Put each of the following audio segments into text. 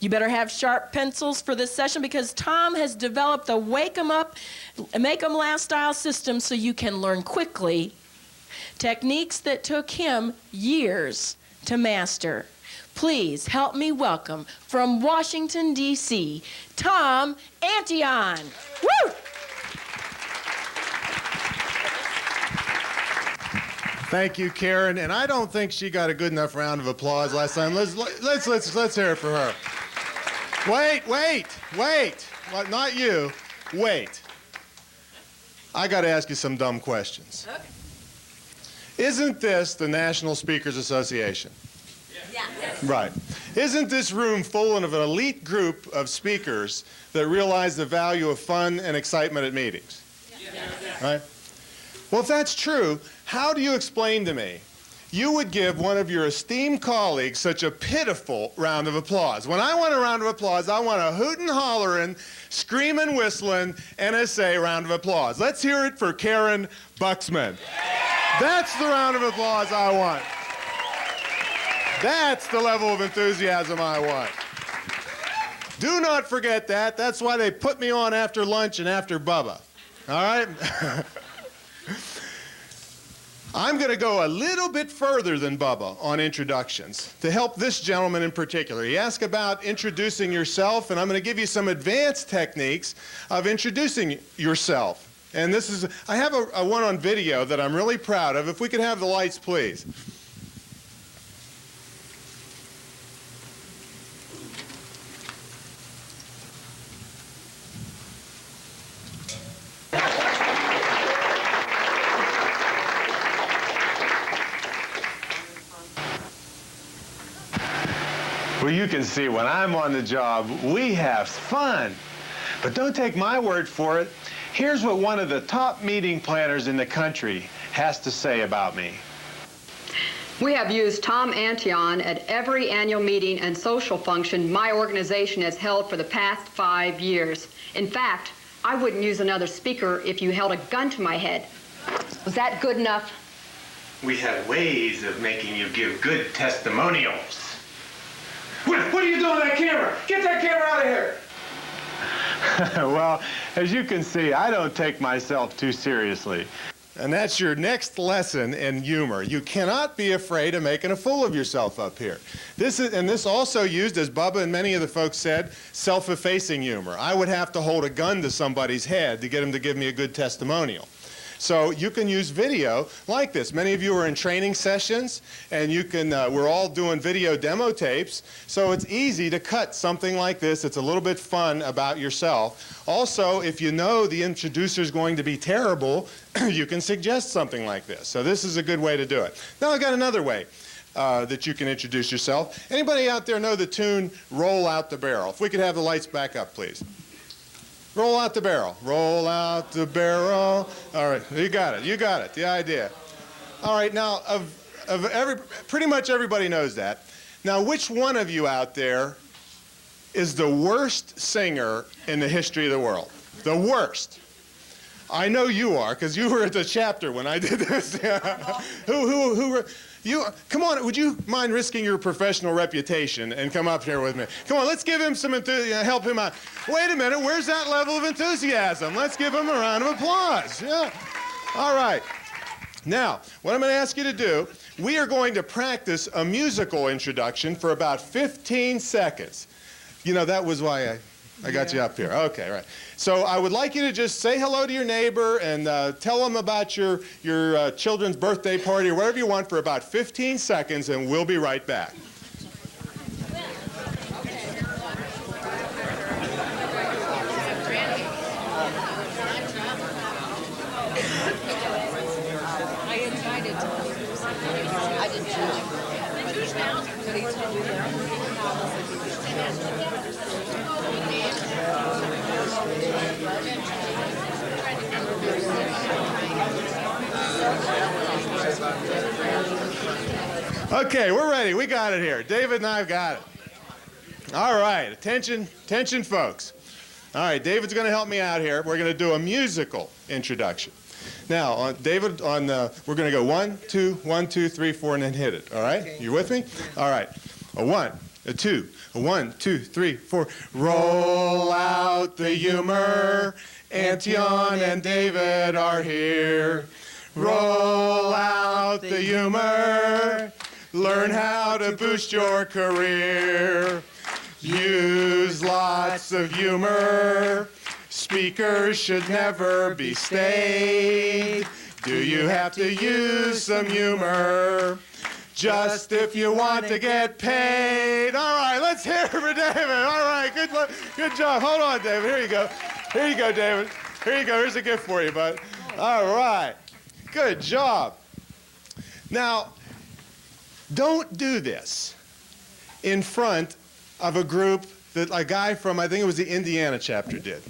You better have sharp pencils for this session because Tom has developed the Wake 'em Up, Make 'em Last style system so you can learn quickly techniques that took him years to master. Please help me welcome from Washington, D.C., Tom Antion. Woo! Thank you, Karen. And I don't think she got a good enough round of applause last time. Let's hear it for her. Wait. Well, not you. Wait. I got to ask you some dumb questions. Okay. Isn't this the National Speakers Association? Yeah. Right. Isn't this room full of an elite group of speakers that realize the value of fun and excitement at meetings? Yeah. Right? Well, if that's true, how do you explain to me you would give one of your esteemed colleagues such a pitiful round of applause? When I want a round of applause, I want a hootin' hollering, screaming, whistling, NSA round of applause. Let's hear it for Karen Buxman. That's the round of applause I want. That's the level of enthusiasm I want. Do not forget that. That's why they put me on after lunch and after Bubba. All right? I'm going to go a little bit further than Bubba on introductions to help this gentleman in particular. He asked about introducing yourself, and I'm going to give you some advanced techniques of introducing yourself. And this is, I have a one on video that I'm really proud of. If we could have the lights, please. Well, you can see when I'm on the job, we have fun. But don't take my word for it. Here's what one of the top meeting planners in the country has to say about me. We have used Tom Antion at every annual meeting and social function my organization has held for the past 5 years. In fact, I wouldn't use another speaker if you held a gun to my head. Was that good enough? We have ways of making you give good testimonials. What are you doing with that camera? Get that camera out of here! Well, as you can see, I don't take myself too seriously. And that's your next lesson in humor. You cannot be afraid of making a fool of yourself up here. This also used, as Bubba and many of the folks said, self-effacing humor. I would have to hold a gun to somebody's head to get him to give me a good testimonial. So you can use video like this. Many of you are in training sessions, and you can, we're all doing video demo tapes, so it's easy to cut something like this. It's a little bit fun about yourself. Also, if you know the introducer is going to be terrible, you can suggest something like this. So this is a good way to do it. Now I've got another way that you can introduce yourself. Anybody out there know the tune, Roll Out the Barrel? If we could have the lights back up, please. Roll out the barrel. Roll out the barrel. All right, you got it, the idea. All right, now, pretty much everybody knows that. Now, which one of you out there is the worst singer in the history of the world? The worst. I know you are, because you were at the chapter when I did this. Who were... You, come on, would you mind risking your professional reputation and come up here with me? Come on, let's give him some enthusiasm, help him out. Wait a minute, where's that level of enthusiasm? Let's give him a round of applause. Yeah. All right. Now, what I'm going to ask you to do, we are going to practice a musical introduction for about 15 seconds. You know, that was why I got you up here. Okay, right. So I would like you to just say hello to your neighbor and tell them about your children's birthday party or whatever you want for about 15 seconds, and we'll be right back. Okay, we're ready. We got it here. David and I have got it. All right, attention, folks. All right, David's going to help me out here. We're going to do a musical introduction. Now, David, we're going to go 1, 2, 1, 2, 3, 4, and then hit it. All right? Okay. You with me? All right. A 1. A 2. A 1, 2, 3, 4. Roll out the humor. Antion and David are here. Roll out the humor. Learn how to boost your career. Use lots of humor. Speakers should never be staid. Do you have to use some humor? Just if you want to get paid. All right, let's hear it for David. All right, good job. Hold on, David. Here you go. Here you go, David. Here you go. Here's a gift for you, bud. All right. Good job. Now, don't do this in front of a group that a guy from, I think it was the Indiana chapter did.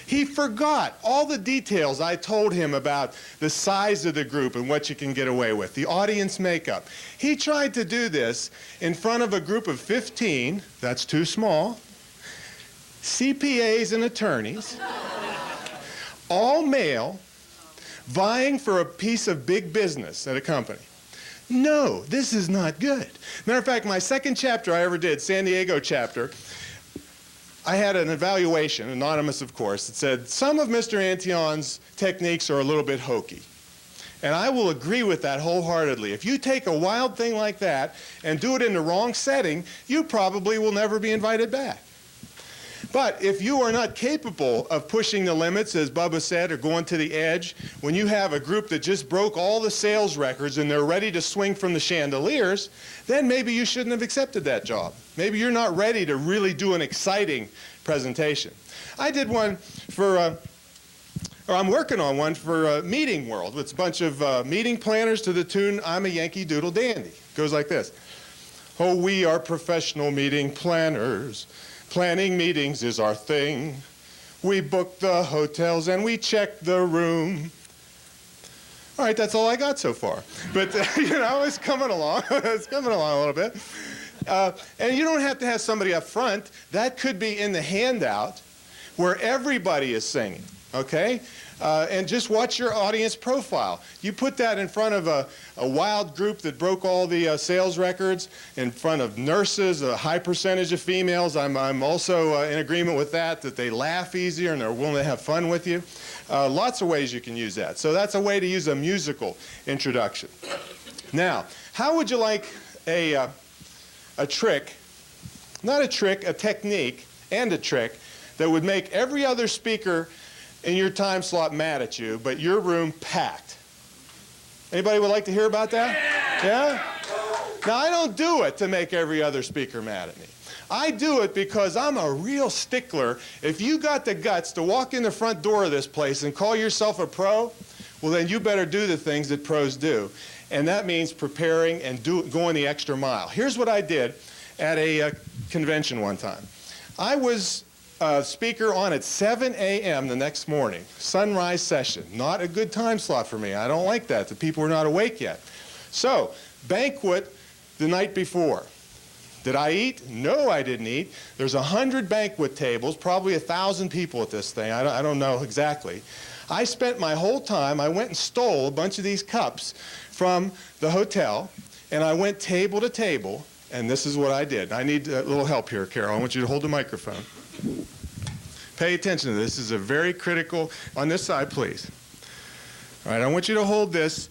He forgot all the details I told him about the size of the group and what you can get away with, the audience makeup. He tried to do this in front of a group of 15, that's too small, CPAs and attorneys, all male, vying for a piece of big business at a company. No, this is not good. Matter of fact, my second chapter I ever did, San Diego chapter, I had an evaluation, anonymous of course, that said some of Mr. Antion's techniques are a little bit hokey. And I will agree with that wholeheartedly. If you take a wild thing like that and do it in the wrong setting, you probably will never be invited back. But if you are not capable of pushing the limits, as Bubba said, or going to the edge, when you have a group that just broke all the sales records and they're ready to swing from the chandeliers, then maybe you shouldn't have accepted that job. Maybe you're not ready to really do an exciting presentation. I did one for, or I'm working on one for Meeting World. It's a bunch of meeting planners to the tune, I'm a Yankee Doodle Dandy. It goes like this. Oh, we are professional meeting planners. Planning meetings is our thing. We book the hotels and we check the room. All right, that's all I got so far. But, you know, it's coming along. It's coming along a little bit. And you don't have to have somebody up front. That could be in the handout where everybody is singing, okay? And just watch your audience profile. You put that in front of a wild group that broke all the sales records, in front of nurses, a high percentage of females. I'm also in agreement with that they laugh easier and they're willing to have fun with you. Lots of ways you can use that. So that's a way to use a musical introduction. Now, how would you like a trick, not a trick, a technique and a trick that would make every other speaker in your time slot mad at you, but your room packed? Anybody would like to hear about that? Yeah? Now, I don't do it to make every other speaker mad at me. I do it because I'm a real stickler. If you got the guts to walk in the front door of this place and call yourself a pro, well, then you better do the things that pros do. And that means preparing and going the extra mile. Here's what I did at a convention one time. I was speaker on at 7 a.m. the next morning, sunrise session. Not a good time slot for me. I don't like that. The people were not awake yet. So, banquet the night before. Did I eat? No, I didn't eat. There's 100 banquet tables, probably 1,000 people at this thing. I don't know exactly. I spent my whole time, I went and stole a bunch of these cups from the hotel, and I went table to table, and this is what I did. I need a little help here, Carol. I want you to hold the microphone. Pay attention to this. This is a very critical, on this side, please. All right, I want you to hold this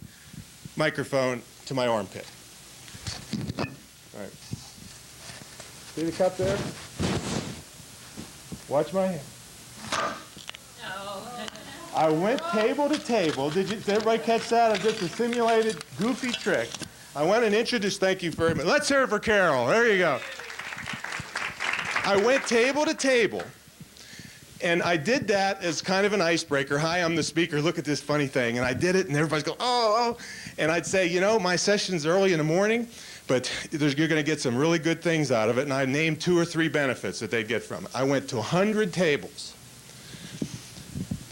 microphone to my armpit. All right. See the cup there? Watch my hand. I went table to table. Did everybody catch that? I just a simulated goofy trick. I went and introduced, thank you very much. Let's hear it for Carol. There you go. I went table to table. And I did that as kind of an icebreaker. Hi, I'm the speaker. Look at this funny thing. And I did it, and everybody's going, oh. And I'd say, you know, my session's early in the morning, but you're going to get some really good things out of it. And I named 2 or 3 benefits that they'd get from it. I went to 100 tables.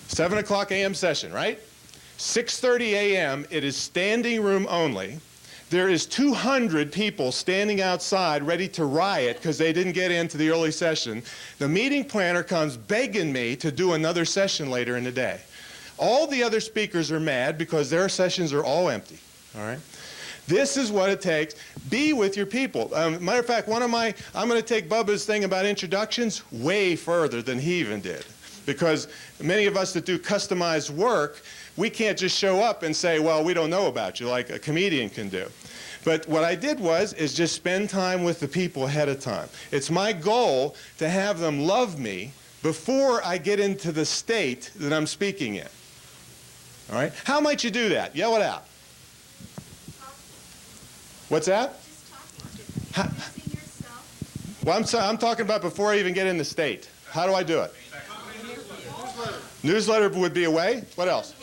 7 o'clock a.m. session, right? 6:30 a.m., it is standing room only. There is 200 people standing outside ready to riot because they didn't get into the early session. The meeting planner comes begging me to do another session later in the day. All the other speakers are mad because their sessions are all empty, all right? This is what it takes. Be with your people. Matter of fact, I'm going to take Bubba's thing about introductions way further than he even did. Because many of us that do customized work, we can't just show up and say, well, we don't know about you, like a comedian can do. But what I did is just spend time with the people ahead of time. It's my goal to have them love me before I get into the state that I'm speaking in. All right? How might you do that? Yell it out. What's that? Just talking. Introducing yourself. Well, I'm talking about before I even get in the state. How do I do it? Newsletter would be a way. What else?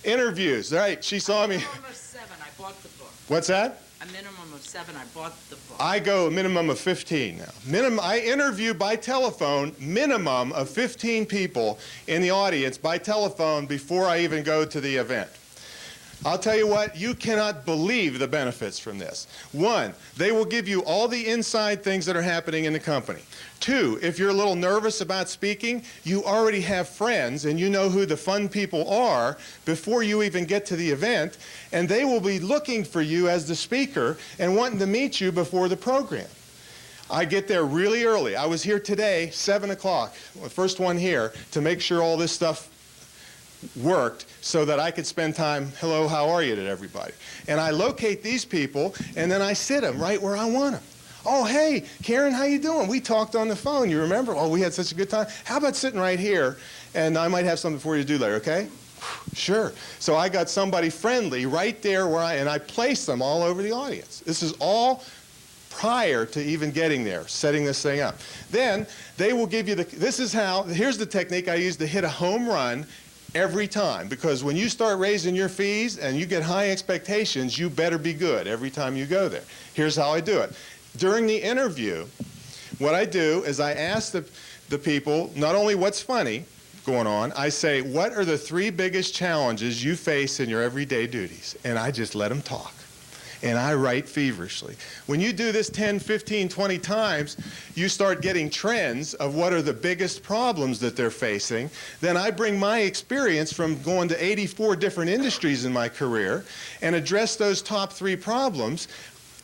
Interviews. Right. She saw me. A minimum of 7. I bought the book. What's that? A minimum of 7. I bought the book. I go a minimum of 15 now. I interview by telephone minimum of 15 people in the audience by telephone before I even go to the event. I'll tell you what, you cannot believe the benefits from this. 1, they will give you all the inside things that are happening in the company. 2, if you're a little nervous about speaking, you already have friends and you know who the fun people are before you even get to the event, and they will be looking for you as the speaker and wanting to meet you before the program. I get there really early. I was here today, 7 o'clock, the first one here, to make sure all this stuff worked so that I could spend time, hello, how are you, to everybody. And I locate these people, and then I sit them right where I want them. Oh, hey, Karen, how you doing? We talked on the phone, you remember? Oh, we had such a good time. How about sitting right here, and I might have something for you to do later, okay? Sure. So I got somebody friendly right there and I place them all over the audience. This is all prior to even getting there, setting this thing up. Then they will give you here's the technique I use to hit a home run every time, because when you start raising your fees and you get high expectations, you better be good every time you go there. Here's how I do it. During the interview, what I do is I ask the people not only what's funny going on, I say, what are the 3 biggest challenges you face in your everyday duties? And I just let them talk. And I write feverishly. When you do this 10, 15, 20 times, you start getting trends of what are the biggest problems that they're facing. Then I bring my experience from going to 84 different industries in my career and address those top 3 problems.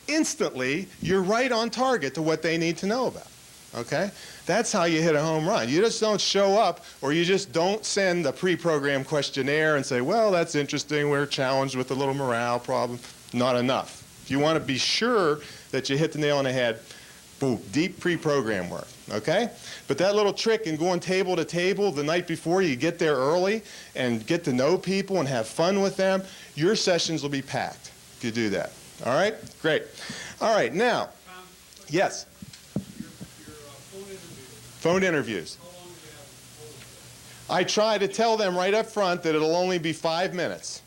Instantly, you're right on target to what they need to know about. Okay? That's how you hit a home run. You just don't show up, or you just don't send a pre-programmed questionnaire and say, well, that's interesting, we're challenged with a little morale problem. Not enough. If you want to be sure that you hit the nail on the head, boom, deep pre-program work, okay? But that little trick in going table to table the night before, you get there early and get to know people and have fun with them, your sessions will be packed if you do that. All right? Great. All right, now, yes? Phone interviews. How long do you have? I try to tell them right up front that it'll only be 5 minutes.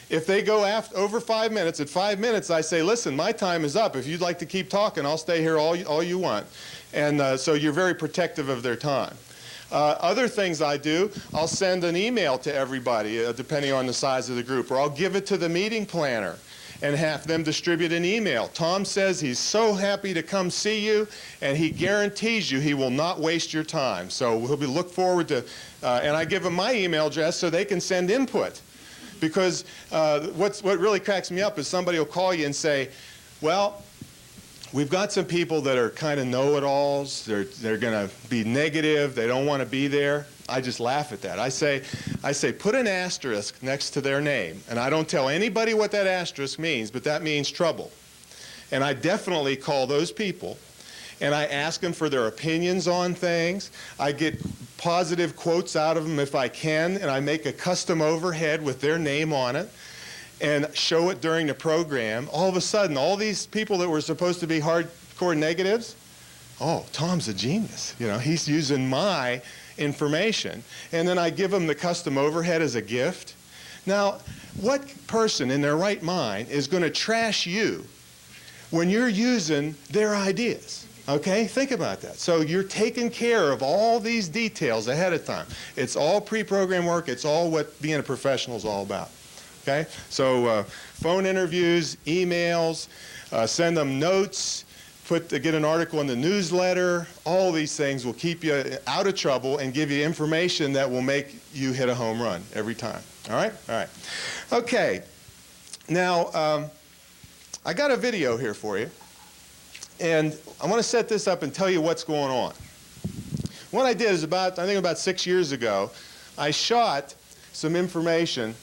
If they go over 5 minutes, at 5 minutes I say, listen, my time is up. If you'd like to keep talking, I'll stay here all you want. And so you're very protective of their time. Other things I do, I'll send an email to everybody, depending on the size of the group, or I'll give it to the meeting planner and have them distribute an email. Tom says he's so happy to come see you, and he guarantees you he will not waste your time. So we'll look forward to, and I give them my email address so they can send input. Because what really cracks me up is somebody will call you and say, well, we've got some people that are kind of know-it-alls. They're going to be negative. They don't want to be there. I just laugh at that. I say, put an asterisk next to their name. And I don't tell anybody what that asterisk means, but that means trouble. And I definitely call those people, and I ask them for their opinions on things. I get positive quotes out of them if I can, and I make a custom overhead with their name on it and show it during the program. All of a sudden, all these people that were supposed to be hardcore negatives, oh, Tom's a genius. You know, he's using my information. And then I give them the custom overhead as a gift. Now, what person in their right mind is going to trash you when you're using their ideas? Okay, think about that. So you're taking care of all these details ahead of time. It's all pre-program work. It's all what being a professional is all about. Okay, so phone interviews, emails, send them notes, get an article in the newsletter. All these things will keep you out of trouble and give you information that will make you hit a home run every time. All right? All right. Okay. Now, I got a video here for you, and I want to set this up and tell you what's going on. What I did is I think about 6 years ago, I shot some information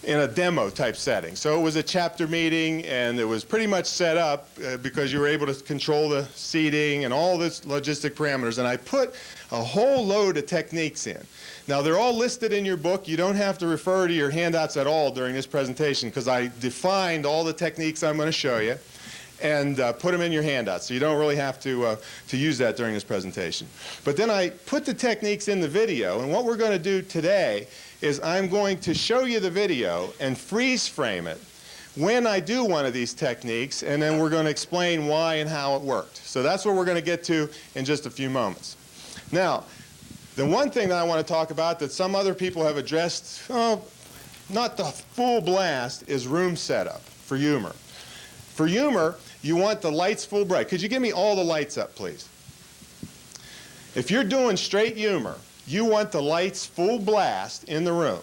in a demo type setting. So it was a chapter meeting, and it was pretty much set up because you were able to control the seating and all this logistic parameters, and I put a whole load of techniques in. Now they're all listed in your book. You don't have to refer to your handouts at all during this presentation because I defined all the techniques I'm going to show you and put them in your handouts, so you don't really have to use that during this presentation. But then I put the techniques in the video, and what we're going to do today is I'm going to show you the video and freeze frame it when I do one of these techniques, and then we're going to explain why and how it worked. So that's what we're going to get to in just a few moments. Now, the one thing that I want to talk about that some other people have addressed, not the full blast, is room setup for humor. For humor, you want the lights full bright. Could you give me all the lights up, please? If you're doing straight humor, you want the lights full blast in the room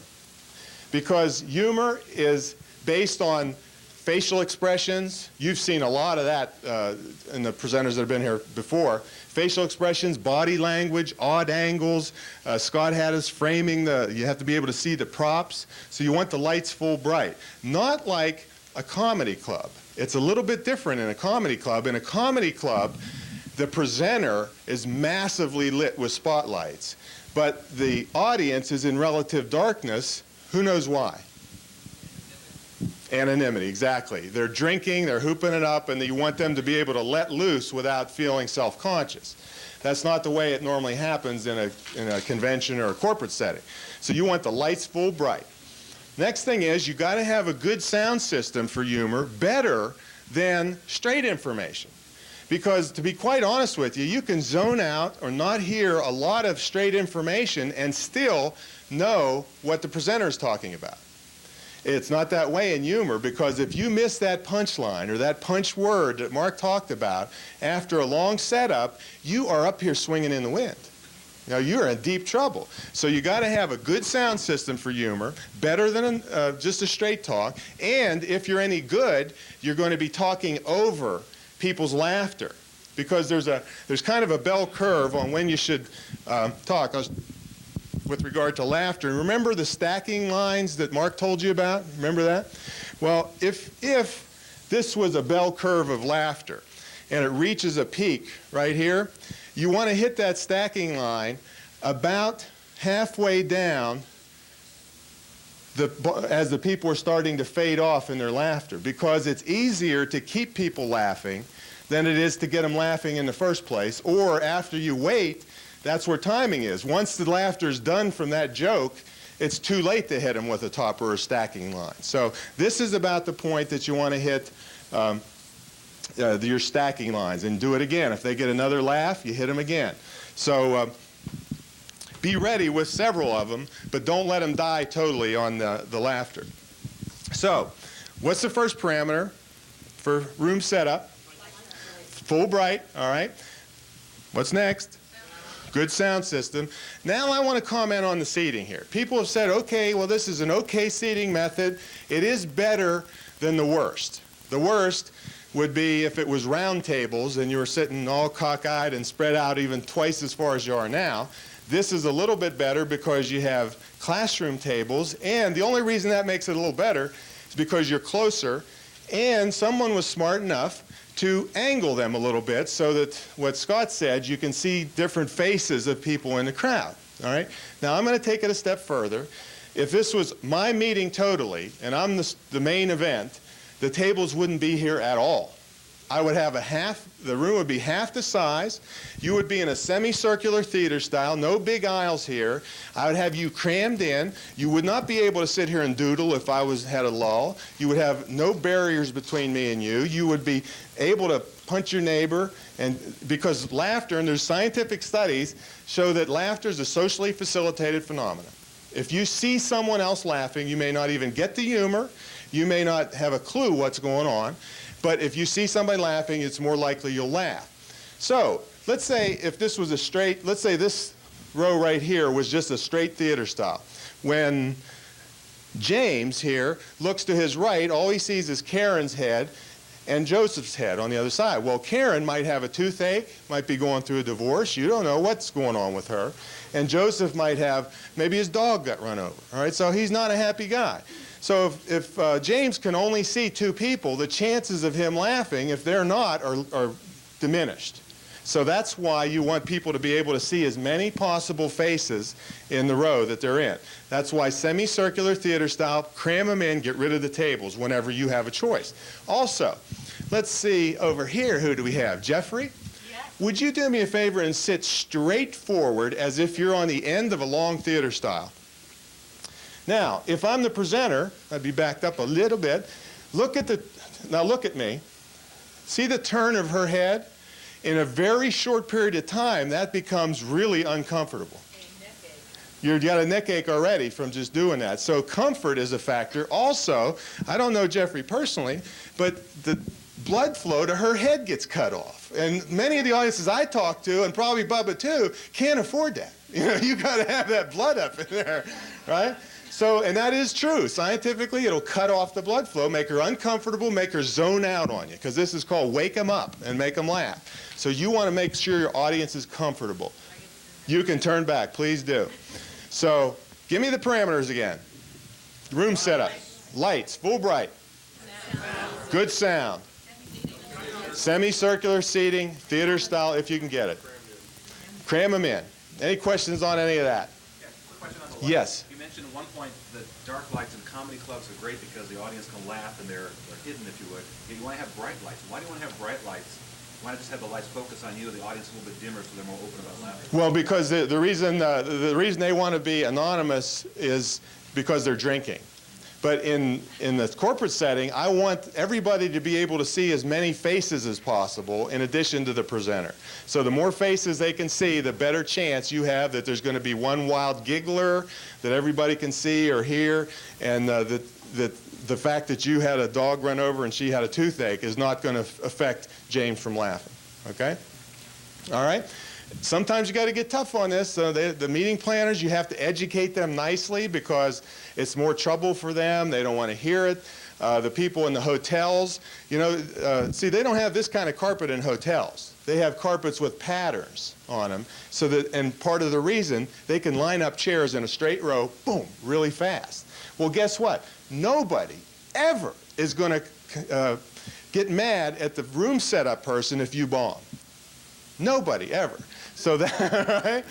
because humor is based on facial expressions. You've seen a lot of that in the presenters that have been here before. Facial expressions, body language, odd angles. Scott had us framing you have to be able to see the props. So you want the lights full bright. Not like a comedy club. It's a little bit different in a comedy club. In a comedy club, the presenter is massively lit with spotlights. But the audience is in relative darkness. Who knows why? Anonymity, exactly. They're drinking, they're hooping it up, and you want them to be able to let loose without feeling self-conscious. That's not the way it normally happens in a convention or a corporate setting. So you want the lights full bright. Next thing is, you've got to have a good sound system for humor, better than straight information. Because to be quite honest with you, you can zone out or not hear a lot of straight information and still know what the presenter is talking about. It's not that way in humor, because if you miss that punchline or that punch word that Mark talked about after a long setup, you are up here swinging in the wind. Now you're in deep trouble. So you got to have a good sound system for humor, better than just a straight talk. And if you're any good, you're going to be talking over people's laughter, because there's kind of a bell curve on when you should talk with regard to laughter. And remember the stacking lines that Mark told you about? Remember that? Well, if this was a bell curve of laughter and it reaches a peak right here, you want to hit that stacking line about halfway down as the people are starting to fade off in their laughter, because it's easier to keep people laughing than it is to get them laughing in the first place. Or after you wait, that's where timing is. Once the laughter is done from that joke, it's too late to hit them with a topper or stacking line. So this is about the point that you want to hit your stacking lines, and do it again. If they get another laugh, you hit them again. So be ready with several of them, but don't let them die totally on the laughter. So what's the first parameter for room setup? Full bright, all right. What's next? Good sound system. Now I want to comment on the seating here. People have said, okay, well, this is an okay seating method. It is better than the worst. The worst would be if it was round tables and you were sitting all cockeyed and spread out even twice as far as you are now. This is a little bit better because you have classroom tables, and the only reason that makes it a little better is because you're closer, and someone was smart enough to angle them a little bit so that, what Scott said, you can see different faces of people in the crowd. All right? Now I'm going to take it a step further. If this was my meeting totally, and I'm the main event, the tables wouldn't be here at all. I would have the room would be half the size. You would be in a semicircular theater style, no big aisles here. I would have you crammed in. You would not be able to sit here and doodle if I had a lull. You would have no barriers between me and you. You would be able to punch your neighbor, and because laughter, and there's scientific studies, show that laughter is a socially facilitated phenomenon. If you see someone else laughing, you may not even get the humor. You may not have a clue what's going on. But if you see somebody laughing, it's more likely you'll laugh. So let's say if this was let's say this row right here was just a straight theater style. When James here looks to his right. All he sees is Karen's head and Joseph's head on the other side. Well, Karen might have a toothache, might be going through a divorce. You don't know what's going on with her. And Joseph might have, maybe his dog got run over. All right, so he's not a happy guy. So if James can only see two people, the chances of him laughing, if they're not, are diminished. So that's why you want people to be able to see as many possible faces in the row that they're in. That's why semicircular theater style, cram them in, get rid of the tables whenever you have a choice. Also, let's see over here, who do we have? Jeffrey? Yes. Would you do me a favor and sit straight forward as if you're on the end of a long theater style? Now, if I'm the presenter, I'd be backed up a little bit. Now look at me. See the turn of her head? In a very short period of time, that becomes really uncomfortable. You've got a neck ache already from just doing that. So comfort is a factor. Also, I don't know Jeffrey personally, but the blood flow to her head gets cut off. And many of the audiences I talk to, and probably Bubba too, can't afford that. You know, you got to have that blood up in there, right? So, and that is true. Scientifically, it'll cut off the blood flow, make her uncomfortable, make her zone out on you, because this is called wake them up and make them laugh. So you want to make sure your audience is comfortable. You can turn back, please do. So give me the parameters again. Room setup. Lights, full bright. Good sound. Semicircular seating, theater style, if you can get it. Cram them in. Any questions on any of that? Yeah, quick question on the lights. Yes. You mentioned at one point that dark lights in comedy clubs are great because the audience can laugh and they're hidden, if you would. Yet you want to have bright lights. Why do you want to have bright lights? Why not just have the lights focus on you, the audience a little bit dimmer, so they're more open about laughing? Well, because the reason they want to be anonymous is because they're drinking. But in the corporate setting, I want everybody to be able to see as many faces as possible in addition to the presenter. So the more faces they can see, the better chance you have that there's going to be one wild giggler that everybody can see or hear, and the fact that you had a dog run over and she had a toothache is not going to affect James from laughing. Okay? All right? Sometimes you got to get tough on this. The meeting planners, you have to educate them nicely because it's more trouble for them. They don't want to hear it. The people in the hotels, you know, see, they don't have this kind of carpet in hotels. They have carpets with patterns on them, so that, and part of the reason they can line up chairs in a straight row, boom, really fast. Well, guess what? Nobody ever is going to get mad at the room setup person if you bomb. Nobody ever. So that, right?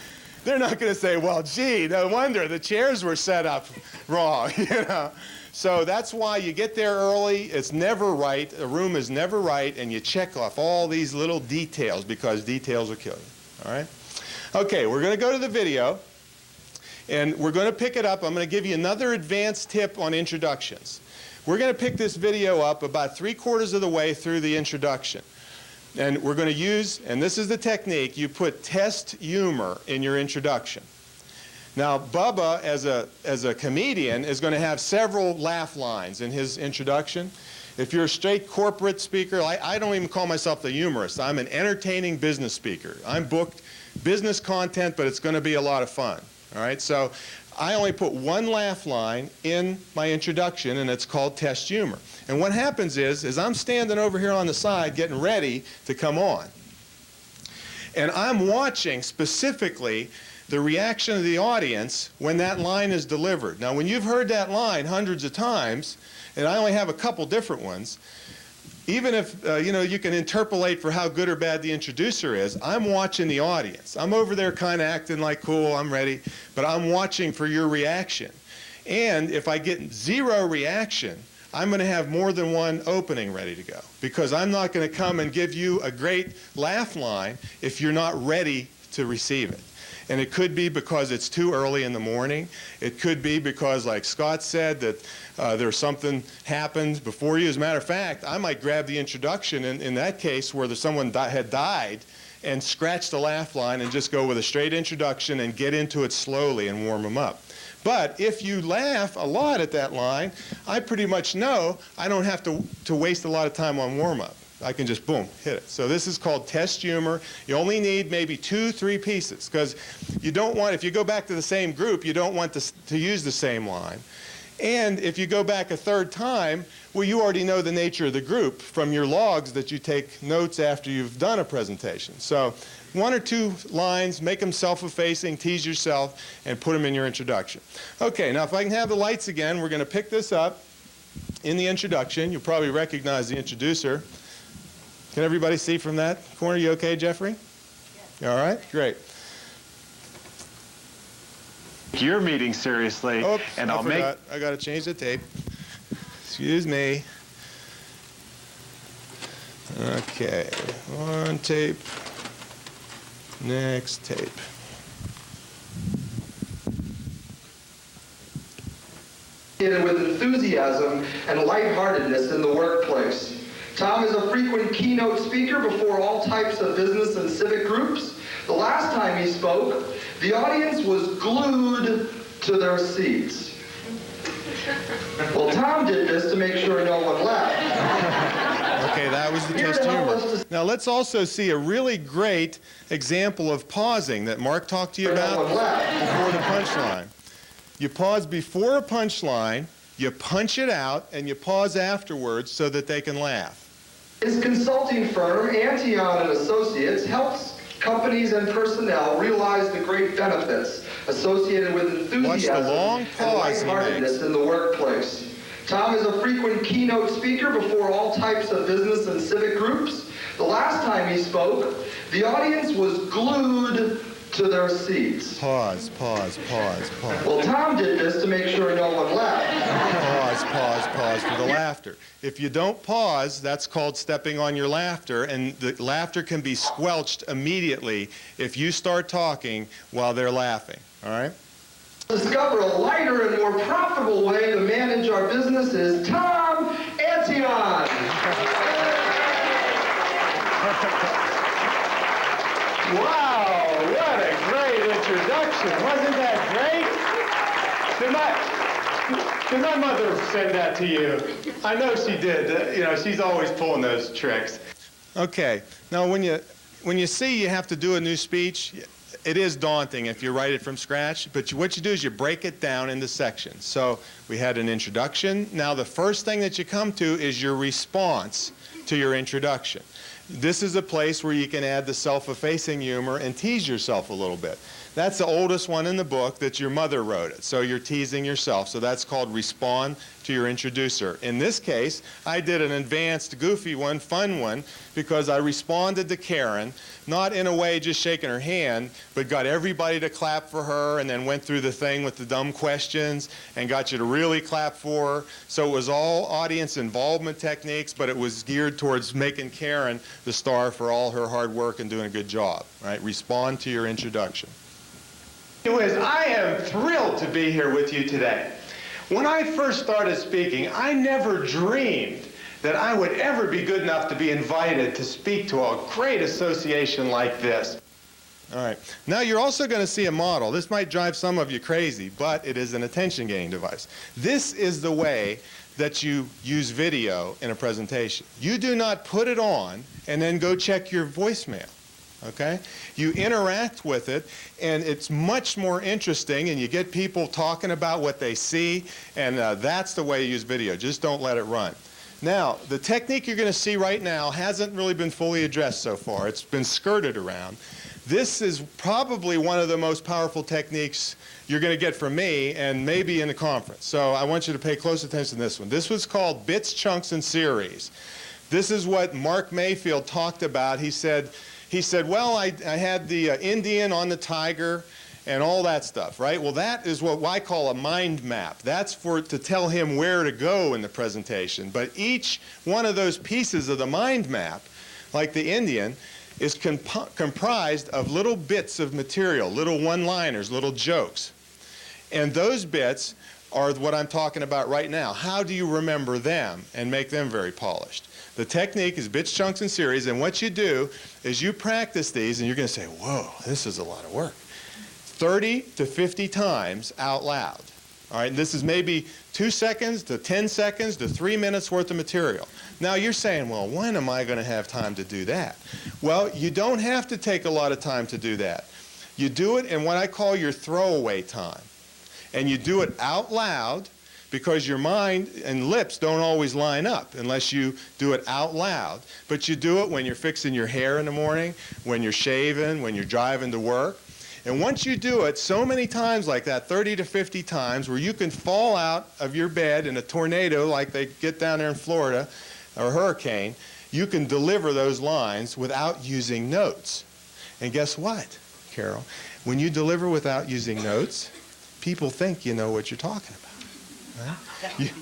They're not going to say, well, gee, no wonder the chairs were set up wrong, you know. So that's why you get there early. It's never right. A room is never right, and you check off all these little details because details will kill you, all right? Okay, we're going to go to the video, and we're going to pick it up. I'm going to give you another advanced tip on introductions. We're going to pick this video up about 3/4 of the way through the introduction. And we're going to use, and this is the technique, you put test humor in your introduction. Now, Bubba, as a comedian, is going to have several laugh lines in his introduction. If you're a straight corporate speaker, I don't even call myself the humorist. I'm an entertaining business speaker. I'm booked business content, but it's going to be a lot of fun. All right, so I only put one laugh line in my introduction, and it's called test humor. And what happens is I'm standing over here on the side getting ready to come on. And I'm watching specifically the reaction of the audience when that line is delivered. Now, when you've heard that line hundreds of times, and I only have a couple different ones, even if you know, you can interpolate for how good or bad the introducer is, I'm watching the audience. I'm over there kind of acting like, cool, I'm ready, but I'm watching for your reaction. And if I get zero reaction, I'm going to have more than one opening ready to go, because I'm not going to come and give you a great laugh line if you're not ready to receive it. And it could be because it's too early in the morning. It could be because, like Scott said, that there's something happened before you. As a matter of fact, I might grab the introduction in that case where someone had died and scratch the laugh line and just go with a straight introduction and get into it slowly and warm them up. But if you laugh a lot at that line, I pretty much know I don't have to waste a lot of time on warm-up. I can just, boom, hit it. So this is called test humor. You only need maybe 2-3 pieces, because you don't want, if you go back to the same group, you don't want to use the same line. And if you go back a third time, well, you already know the nature of the group from your logs that you take notes after you've done a presentation. So 1 or 2 lines, make them self-effacing, tease yourself, and put them in your introduction. Okay, now if I can have the lights again, we're going to pick this up in the introduction. You'll probably recognize the introducer. Can everybody see from that corner? You okay, Jeffrey? Yes. All right, great. Your meeting seriously, Oops, and I I'll forgot. I got to change the tape. Excuse me. Okay, one tape, next tape. With enthusiasm and lightheartedness in the workplace. Tom is a frequent keynote speaker before all types of business and civic groups. The last time he spoke, the audience was glued to their seats. Well, Tom did this to make sure no one left. Okay, that was the test humor. Now let's also see a really great example of pausing that Mark talked to you about before the punchline. You pause before a punchline, you punch it out, and you pause afterwards so that they can laugh. His consulting firm, Antion and Associates, helps companies and personnel realize the great benefits associated with enthusiasm and lightheartedness in the workplace. Tom is a frequent keynote speaker before all types of business and civic groups. The last time he spoke, the audience was glued to their seats. Pause, pause, pause, pause. Well, Tom did this to make sure no one left. Pause, pause, pause for the laughter. If you don't pause, that's called stepping on your laughter, and the laughter can be squelched immediately if you start talking while they're laughing, all right? Discover a lighter and more profitable way to manage our business is Tom Antion. Wow, what a great introduction. Wasn't that great? Did my mother send that to you? I know she did. You know, she's always pulling those tricks. Okay, now when you see you have to do a new speech, it is daunting if you write it from scratch, but what you do is you break it down into sections. So we had an introduction. Now the first thing that you come to is your response to your introduction. This is a place where you can add the self-effacing humor and tease yourself a little bit. That's the oldest one in the book that your mother wrote it. So you're teasing yourself. So that's called respond to your introducer. In this case, I did an advanced, goofy one, fun one, because I responded to Karen, not in a way just shaking her hand, but got everybody to clap for her and then went through the thing with the dumb questions and got you to really clap for her. So it was all audience involvement techniques, but it was geared towards making Karen the star for all her hard work and doing a good job. Right? Respond to your introduction. Anyways, I am thrilled to be here with you today. When I first started speaking, I never dreamed that I would ever be good enough to be invited to speak to a great association like this. All right. Now you're also going to see a model. This might drive some of you crazy, but it is an attention-getting device. This is the way that you use video in a presentation. You do not put it on and then go check your voicemail. Okay? You interact with it, and it's much more interesting, and you get people talking about what they see, and that's the way you use video. Just don't let it run. Now, the technique you're going to see right now hasn't really been fully addressed so far. It's been skirted around. This is probably one of the most powerful techniques you're going to get from me and maybe in the conference. So I want you to pay close attention to this one. This was called Bits, Chunks, and Series. This is what Mark Mayfield talked about. He said, well, I had the Indian on the tiger and all that stuff, right? Well, that is what I call a mind map. That's to tell him where to go in the presentation. But each one of those pieces of the mind map, like the Indian, is comprised of little bits of material, little one-liners, little jokes. And those bits are what I'm talking about right now. How do you remember them and make them very polished? The technique is bits, chunks, and series, and what you do is you practice these, and you're going to say, whoa, this is a lot of work. 30 to 50 times out loud. All right, and this is maybe 2 seconds to 10 seconds to 3 minutes worth of material. Now you're saying, well, when am I going to have time to do that? Well, you don't have to take a lot of time to do that. You do it in what I call your throwaway time. And you do it out loud, because your mind and lips don't always line up unless you do it out loud. But you do it when you're fixing your hair in the morning, when you're shaving, when you're driving to work. And once you do it so many times like that, 30 to 50 times, where you can fall out of your bed in a tornado like they get down there in Florida, or a hurricane, you can deliver those lines without using notes. And guess what, Carol? When you deliver without using notes, people think you know what you're talking about. Right?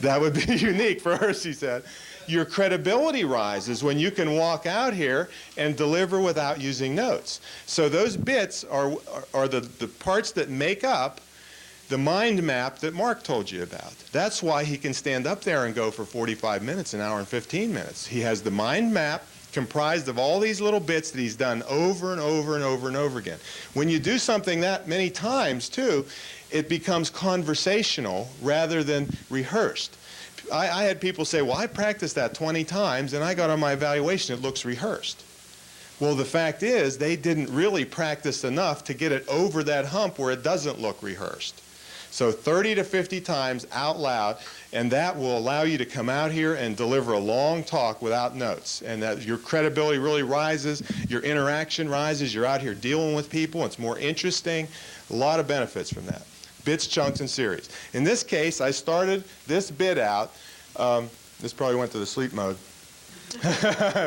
That would be unique for her, she said. Your credibility rises when you can walk out here and deliver without using notes. So those bits are the parts that make up the mind map that Mark told you about. That's why he can stand up there and go for 45 minutes, an hour and 15 minutes. He has the mind map comprised of all these little bits that he's done over and over and over and over again. When you do something that many times, too, it becomes conversational rather than rehearsed. I had people say, well, I practiced that 20 times, and I got on my evaluation, it looks rehearsed. Well, the fact is, they didn't really practice enough to get it over that hump where it doesn't look rehearsed. So 30 to 50 times out loud, and that will allow you to come out here and deliver a long talk without notes. And that your credibility really rises, your interaction rises, you're out here dealing with people, it's more interesting. A lot of benefits from that. Bits, chunks, and series. In this case, I started this bit out. This probably went to the sleep mode.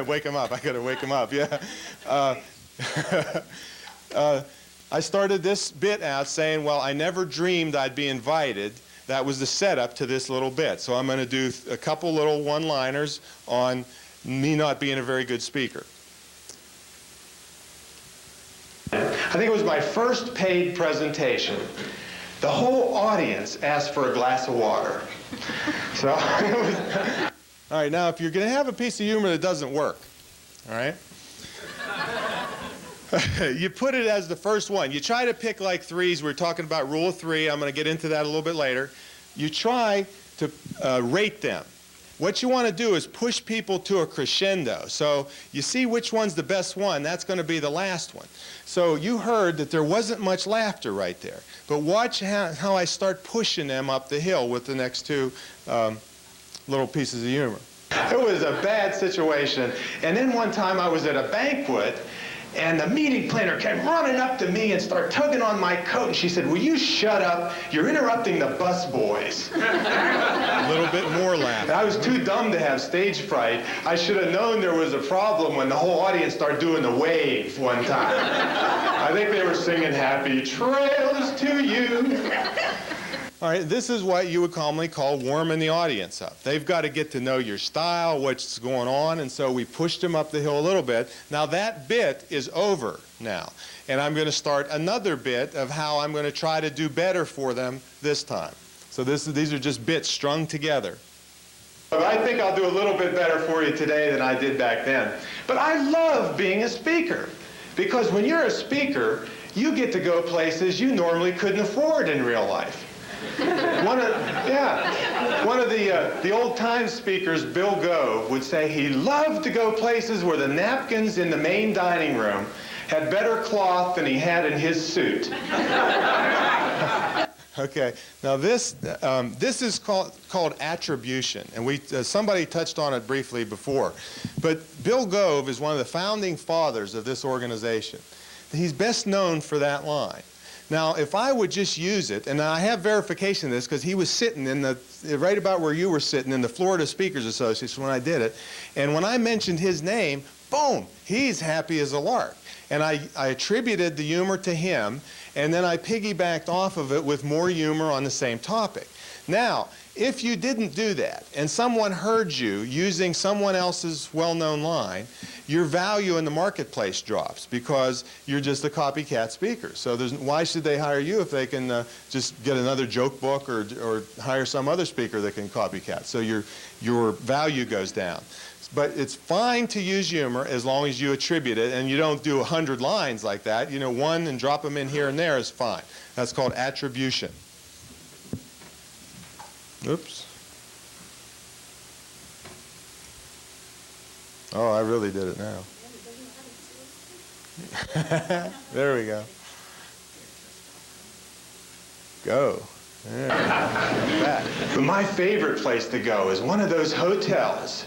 Wake him up. I got to wake him up. Yeah. I started this bit out saying, well, I never dreamed I'd be invited. That was the setup to this little bit. So I'm going to do a couple little one-liners on me not being a very good speaker. I think it was my first paid presentation. The whole audience asked for a glass of water. So it was... All right, now if you're going to have a piece of humor that doesn't work, all right, you put it as the first one. You try to pick like threes. We're talking about rule of three. I'm going to get into that a little bit later. You try to rate them. What you want to do is push people to a crescendo. So you see which one's the best one. That's going to be the last one. So you heard that there wasn't much laughter right there. But watch how I start pushing them up the hill with the next two little pieces of humor. It was a bad situation. And then one time I was at a banquet, and the meeting planner came running up to me and started tugging on my coat, and she said, will you shut up? You're interrupting the bus boys. A little bit more laughter. I was too dumb to have stage fright. I should have known there was a problem when the whole audience started doing the wave one time. I think they were singing Happy Trails to You. All right, this is what you would commonly call warming the audience up. They've got to get to know your style, what's going on, and so we pushed them up the hill a little bit. Now that bit is over now, and I'm going to start another bit of how I'm going to try to do better for them this time. So these are just bits strung together. But I think I'll do a little bit better for you today than I did back then. But I love being a speaker, because when you're a speaker, you get to go places you normally couldn't afford in real life. One of the old-time speakers, Bill Gove, would say he loved to go places where the napkins in the main dining room had better cloth than he had in his suit. Okay, now this is called attribution, and somebody touched on it briefly before. But Bill Gove is one of the founding fathers of this organization. He's best known for that line. Now, if I would just use it, and I have verification of this because he was sitting right about where you were sitting in the Florida Speakers Association when I did it, and when I mentioned his name, boom, he's happy as a lark. And I attributed the humor to him, and then I piggybacked off of it with more humor on the same topic. Now, if you didn't do that, and someone heard you using someone else's well-known line, your value in the marketplace drops because you're just a copycat speaker. So why should they hire you if they can just get another joke book or hire some other speaker that can copycat? So your value goes down. But it's fine to use humor as long as you attribute it, and you don't do 100 lines like that. You know, one and drop them in here and there is fine. That's called attribution. Oops. Oh, I really did it now. There we go. Go. There. Back. But my favorite place to go is one of those hotels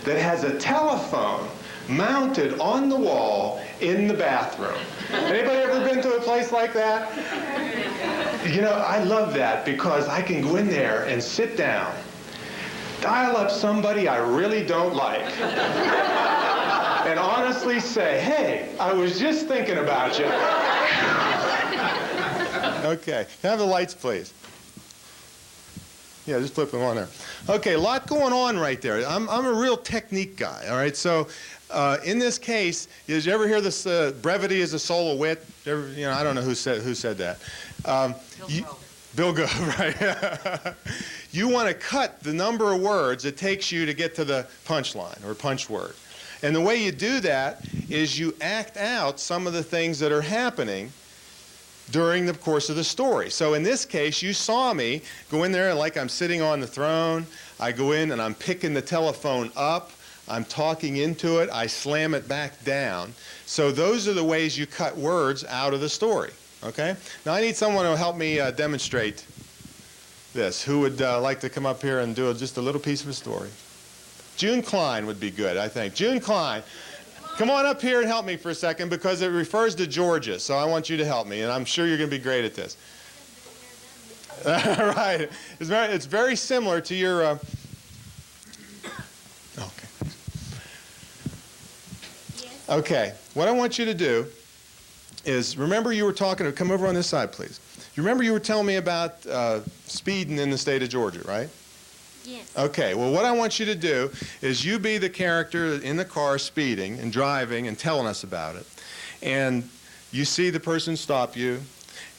that has a telephone mounted on the wall in the bathroom. Anybody ever been to a place like that? You know, I love that because I can go in there and sit down, dial up somebody I really don't like, and honestly say, hey, I was just thinking about you. Okay, can I have the lights, please? Yeah, just flip them on there. Okay, a lot going on right there. I'm a real technique guy, all right? So in this case, did you ever hear this, brevity is the soul of wit? I don't know who said that. Bill Go, right? You want to cut the number of words it takes you to get to the punchline or punch word. And the way you do that is you act out some of the things that are happening during the course of the story. So in this case, you saw me go in there like I'm sitting on the throne. I go in and I'm picking the telephone up. I'm talking into it. I slam it back down. So those are the ways you cut words out of the story. Okay? Now I need someone to help me demonstrate this. Who would like to come up here and do just a little piece of a story? June Klein would be good, I think. June Klein. Come on up here and help me for a second because it refers to Georgia, so I want you to help me, and I'm sure you're going to be great at this. Right. It's very similar to your... Okay. Yes. Okay. What I want you to do is, remember you were talking... Come over on this side, please. You remember you were telling me about speeding in the state of Georgia, right? Yes. Okay, well, what I want you to do is you be the character in the car speeding and driving and telling us about it. And you see the person stop you,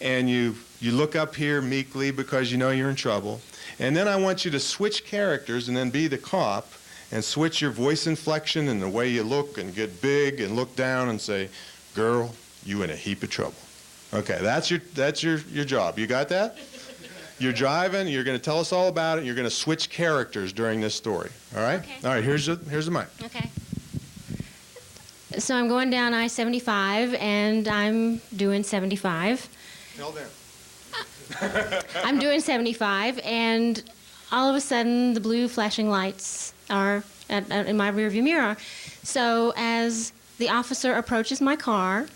and you look up here meekly because you know you're in trouble. And then I want you to switch characters and then be the cop and switch your voice inflection and the way you look and get big and look down and say, girl, you in a heap of trouble. Okay, that's your job. You got that? You're driving, you're going to tell us all about it, you're going to switch characters during this story. All right? Okay. All right, here's the mic. Okay. So I'm going down I-75, and I'm doing 75. Tell them. I'm doing 75, and all of a sudden, the blue flashing lights are in my rearview mirror. So as the officer approaches my car,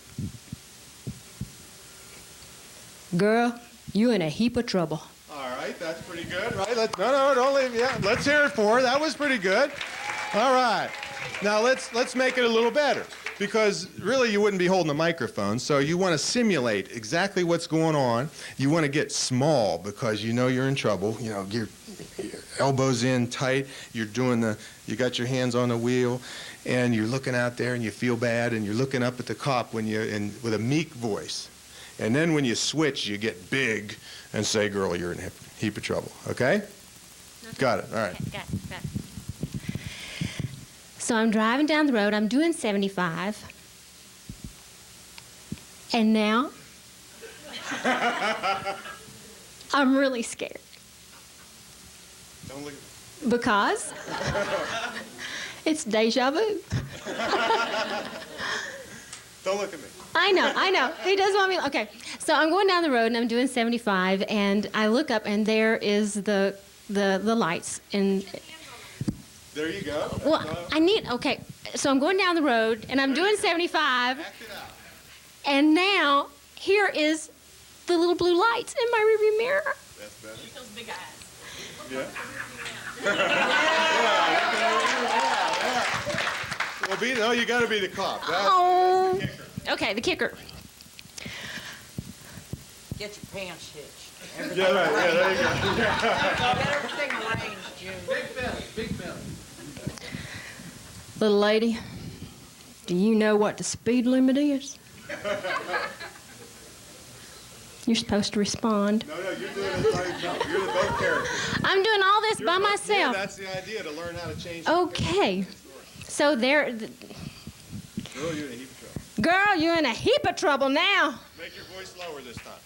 girl, you in a heap of trouble. All right, that's pretty good, right? No, don't leave. Yeah, let's hear it for her. That was pretty good. All right. Now let's make it a little better because really you wouldn't be holding a microphone, so you want to simulate exactly what's going on. You want to get small because you know you're in trouble. You know, your elbows in tight. You got your hands on the wheel, and you're looking out there and you feel bad, and you're looking up at the cop with a meek voice. And then when you switch, you get big and say, girl, you're in a heap of trouble. Okay? Got it. All right. Okay, got it. So I'm driving down the road. I'm doing 75. And now I'm really scared. Don't look at me. Because it's deja vu. Don't look at me. I know. He does want me. Okay. So I'm going down the road and I'm doing 75, and I look up and there is the lights. And There you go. well, okay. So I'm going down the road and I'm doing 75, Act it out. and now here is the little blue lights in my rearview mirror. That's better. Those big eyes. Yeah. Well, you got to be the cop. Oh. Okay, the kicker. Get your pants hitched. Yeah, right. Yeah, there you go. Get everything arranged, June. Big belly. Little lady, do you know what the speed limit is? You're supposed to respond. No, you're doing it by yourself. You're the both characters. I'm doing all this by Yeah, myself. that's the idea, to learn how to change. Okay. So there, Girl, you're in a heap of trouble. girl, you're in a heap of trouble now. Make your voice lower this time.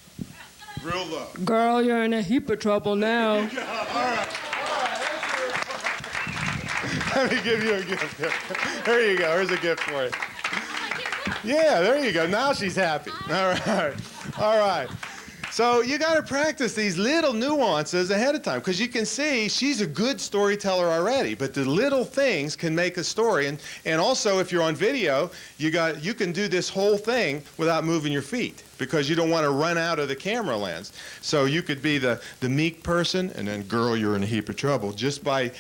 Real low. Girl, you're in a heap of trouble now. All right. Let me give you a gift here. There you go. Here's a gift for you. Yeah, there you go. Now she's happy. All right. All right. So you got to practice these little nuances ahead of time, because you can see she's a good storyteller already, but the little things can make a story. And also, if you're on video, you can do this whole thing without moving your feet, because you don't want to run out of the camera lens. So you could be the meek person, and then, girl, you're in a heap of trouble, just by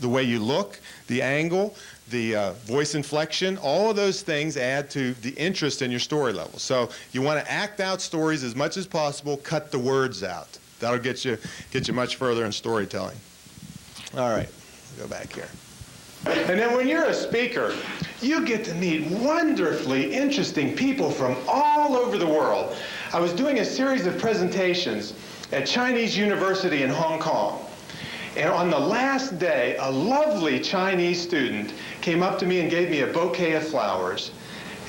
the way you look, the angle, the voice inflection. All of those things add to the interest in your story level. So you want to act out stories as much as possible, cut the words out. That'll get you much further in storytelling. All right, go back here. And then when you're a speaker, you get to meet wonderfully interesting people from all over the world. I was doing a series of presentations at Chinese University in Hong Kong. And on the last day, a lovely Chinese student came up to me and gave me a bouquet of flowers.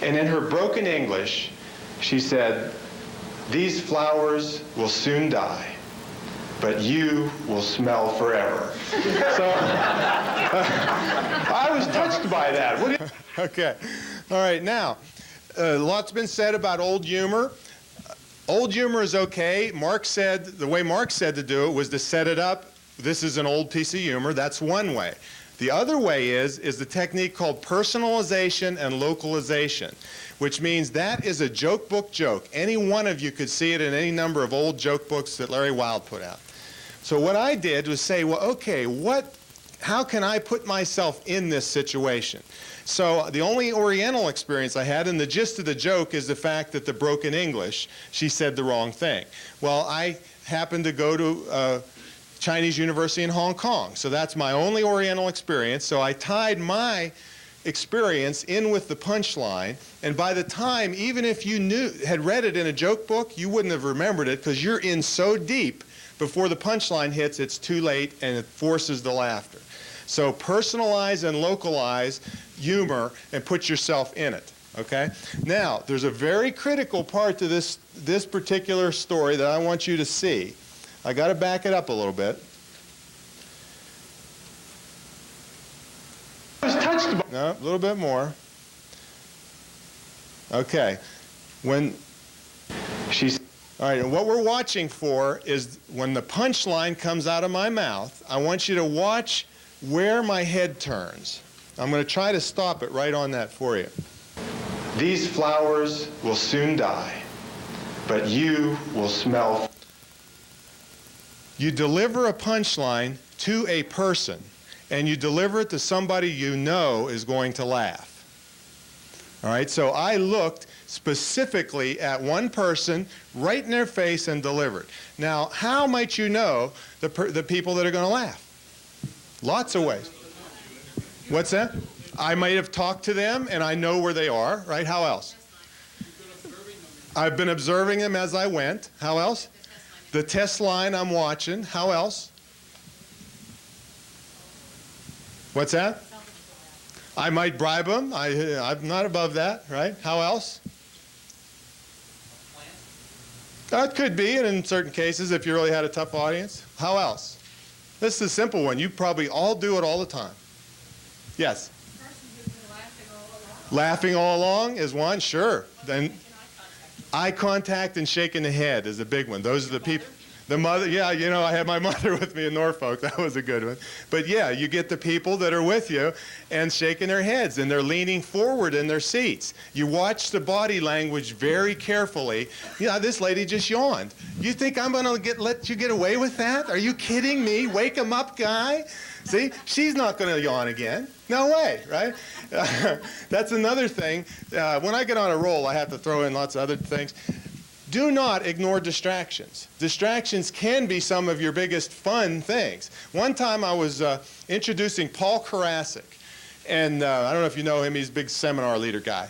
And in her broken English, she said, "These flowers will soon die, but you will smell forever." So I was touched by that. What do you Okay. All right. Now, lots been said about old humor. Old humor is okay. The way Mark said to do it was to set it up. This is an old piece of humor. That's one way. The other way is the technique called personalization and localization, which means that is a joke book joke. Any one of you could see it in any number of old joke books that Larry Wilde put out. So what I did was say, well, okay, how can I put myself in this situation? So the only Oriental experience I had, and the gist of the joke is the fact that the broken English, she said the wrong thing. Well, I happened to go to Chinese University in Hong Kong. So that's my only Oriental experience. So I tied my experience in with the punchline, and by the time, even if you had read it in a joke book, you wouldn't have remembered it, because you're in so deep before the punchline hits, it's too late, and it forces the laughter. So personalize and localize humor and put yourself in it. Okay? Now, there's a very critical part to this particular story that I want you to see. I got to back it up a little bit. I was touched by No, a little bit more. Okay. All right, and what we're watching for is when the punchline comes out of my mouth, I want you to watch where my head turns. I'm going to try to stop it right on that for you. "These flowers will soon die, but you will smell." You deliver a punchline to a person, and you deliver it to somebody you know is going to laugh. All right, so I looked specifically at one person, right in their face, and delivered. Now, how might you know the people that are going to laugh? Lots of ways. What's that? I might have talked to them, and I know where they are, right? How else? I've been observing them as I went. How else? The test line I'm watching. How else? What's that? I might bribe them. I'm not above that, right? How else? That could be, and in certain cases, if you really had a tough audience. How else? This is a simple one. You probably all do it all the time. Yes? Laughing all along is one, sure. Then eye contact and shaking the head is a big one. Those are the people. The mother, yeah, you know, I had my mother with me in Norfolk. That was a good one. But yeah, you get the people that are with you and shaking their heads, and they're leaning forward in their seats. You watch the body language very carefully. Yeah, this lady just yawned. You think I'm going to let you get away with that? Are you kidding me? Wake 'em up, guy. See, she's not going to yawn again. No way, right? That's another thing. When I get on a roll, I have to throw in lots of other things. Do not ignore distractions. Distractions can be some of your biggest fun things. One time I was introducing Paul Karasik, and I don't know if you know him, he's a big seminar leader guy.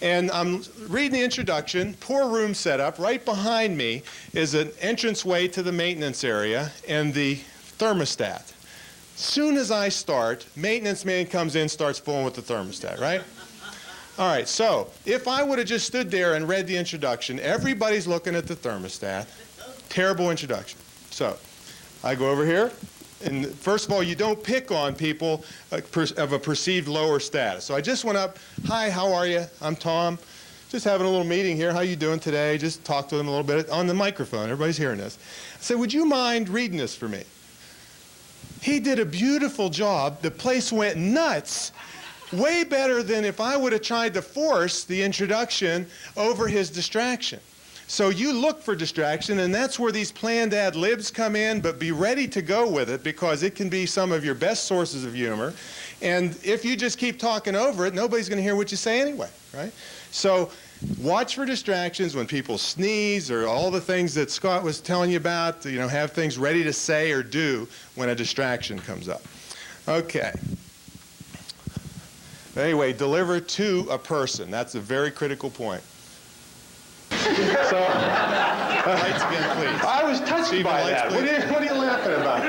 And I'm reading the introduction, poor room setup. Right behind me is an entranceway to the maintenance area and the thermostat. Soon as I start, maintenance man comes in, starts fooling with the thermostat, right? All right, so if I would have just stood there and read the introduction, everybody's looking at the thermostat. Terrible introduction. So I go over here, and first of all, you don't pick on people of a perceived lower status. So I just went up, "Hi, how are you? I'm Tom. just having a little meeting here. How you doing today? Just talk to them a little bit on the microphone. Everybody's hearing this. I said, would you mind reading this for me? He did a beautiful job. The place went nuts. Way better than if I would have tried to force the introduction over his distraction. So you look for distraction, and that's where these planned ad libs come in, but be ready to go with it because it can be some of your best sources of humor. And if you just keep talking over it, nobody's going to hear what you say anyway, right? So watch for distractions when people sneeze or all the things that Scott was telling you about, you know, have things ready to say or do when a distraction comes up. Okay. Anyway, deliver to a person. That's a very critical point. So, lights again, please. I was touched Stephen, by lights, that. What are you laughing about?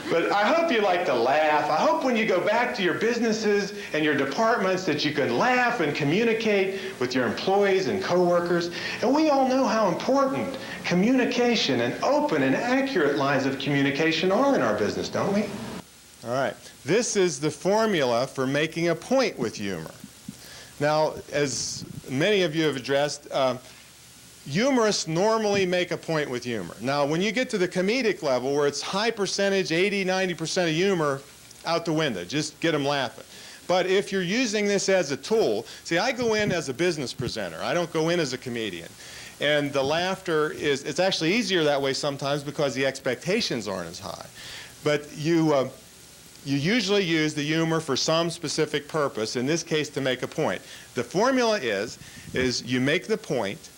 But I hope you like to laugh. I hope when you go back to your businesses and your departments that you can laugh and communicate with your employees and coworkers. And we all know how important communication and open and accurate lines of communication are in our business, don't we? All right. This is the formula for making a point with humor. Now, as many of you have addressed, humorists normally make a point with humor. Now, when you get to the comedic level where it's high percentage, 80, 90% of humor, out the window. Just get them laughing. But if you're using this as a tool, see, I go in as a business presenter. I don't go in as a comedian. And the laughter it's actually easier that way sometimes because the expectations aren't as high. But you usually use the humor for some specific purpose, in this case to make a point. The formula is you make the point,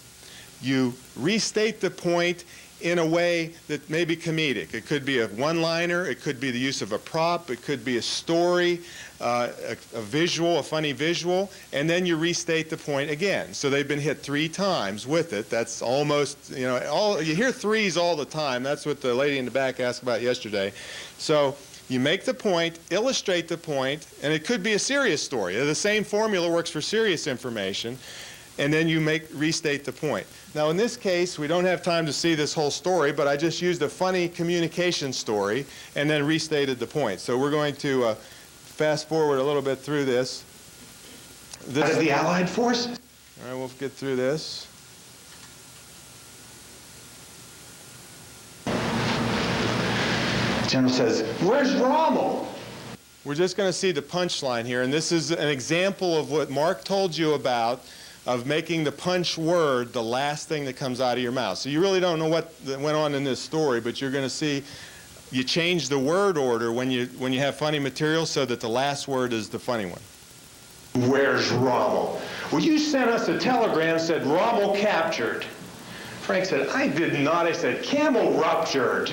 you restate the point in a way that may be comedic. It could be a one-liner, it could be the use of a prop, it could be a story, a visual, a funny visual, and then you restate the point again. So they've been hit 3 times with it. That's almost, you know, you hear threes all the time. That's what the lady in the back asked about yesterday. So you make the point, illustrate the point, and it could be a serious story. The same formula works for serious information, and then you restate the point. Now in this case, we don't have time to see this whole story, but I just used a funny communication story and then restated the point. So we're going to fast forward a little bit through this. This is the Allied forces. All right, we'll get through this. General says, "Where's Rommel?" We're just going to see the punchline here, and this is an example of what Mark told you about, of making the punch word the last thing that comes out of your mouth. So you really don't know what went on in this story, but you're going to see you change the word order when you have funny material so that the last word is the funny one. "Where's Rommel?" "Well, you sent us a telegram said Rommel captured." Frank said, "I did not." I said, "Camel ruptured."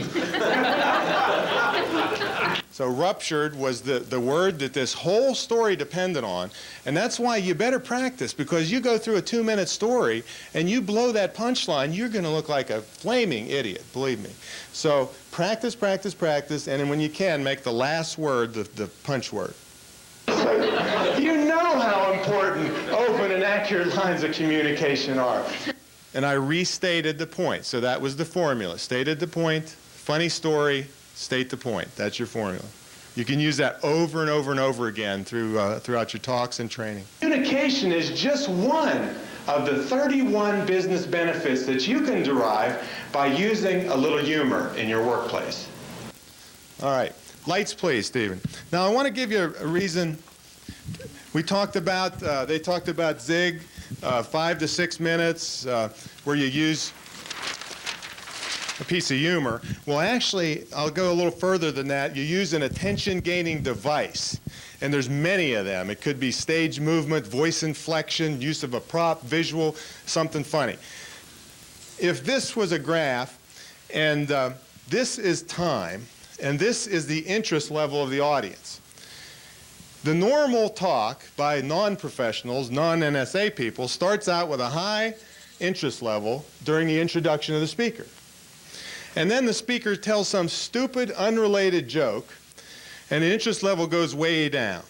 So ruptured was the word that this whole story depended on, and that's why you better practice, because you go through a 2-minute story and you blow that punchline, you're going to look like a flaming idiot, believe me. So practice, practice, practice, and then when you can, make the last word the punch word. You know how important open and accurate lines of communication are. And I restated the point. So that was the formula. Stated the point, funny story, state the point. That's your formula. You can use that over and over and over again throughout your talks and training. Communication is just one of the 31 business benefits that you can derive by using a little humor in your workplace. All right. Lights, please, Stephen. Now, I want to give you a reason. We talked about, they talked about Zig, 5 to 6 minutes, where you use a piece of humor. Well, actually, I'll go a little further than that. You use an attention-gaining device, and there's many of them. It could be stage movement, voice inflection, use of a prop, visual, something funny. If this was a graph, and this is time, and this is the interest level of the audience. The normal talk by non-professionals, non-NSA people, starts out with a high interest level during the introduction of the speaker. And then the speaker tells some stupid, unrelated joke, and the interest level goes way down.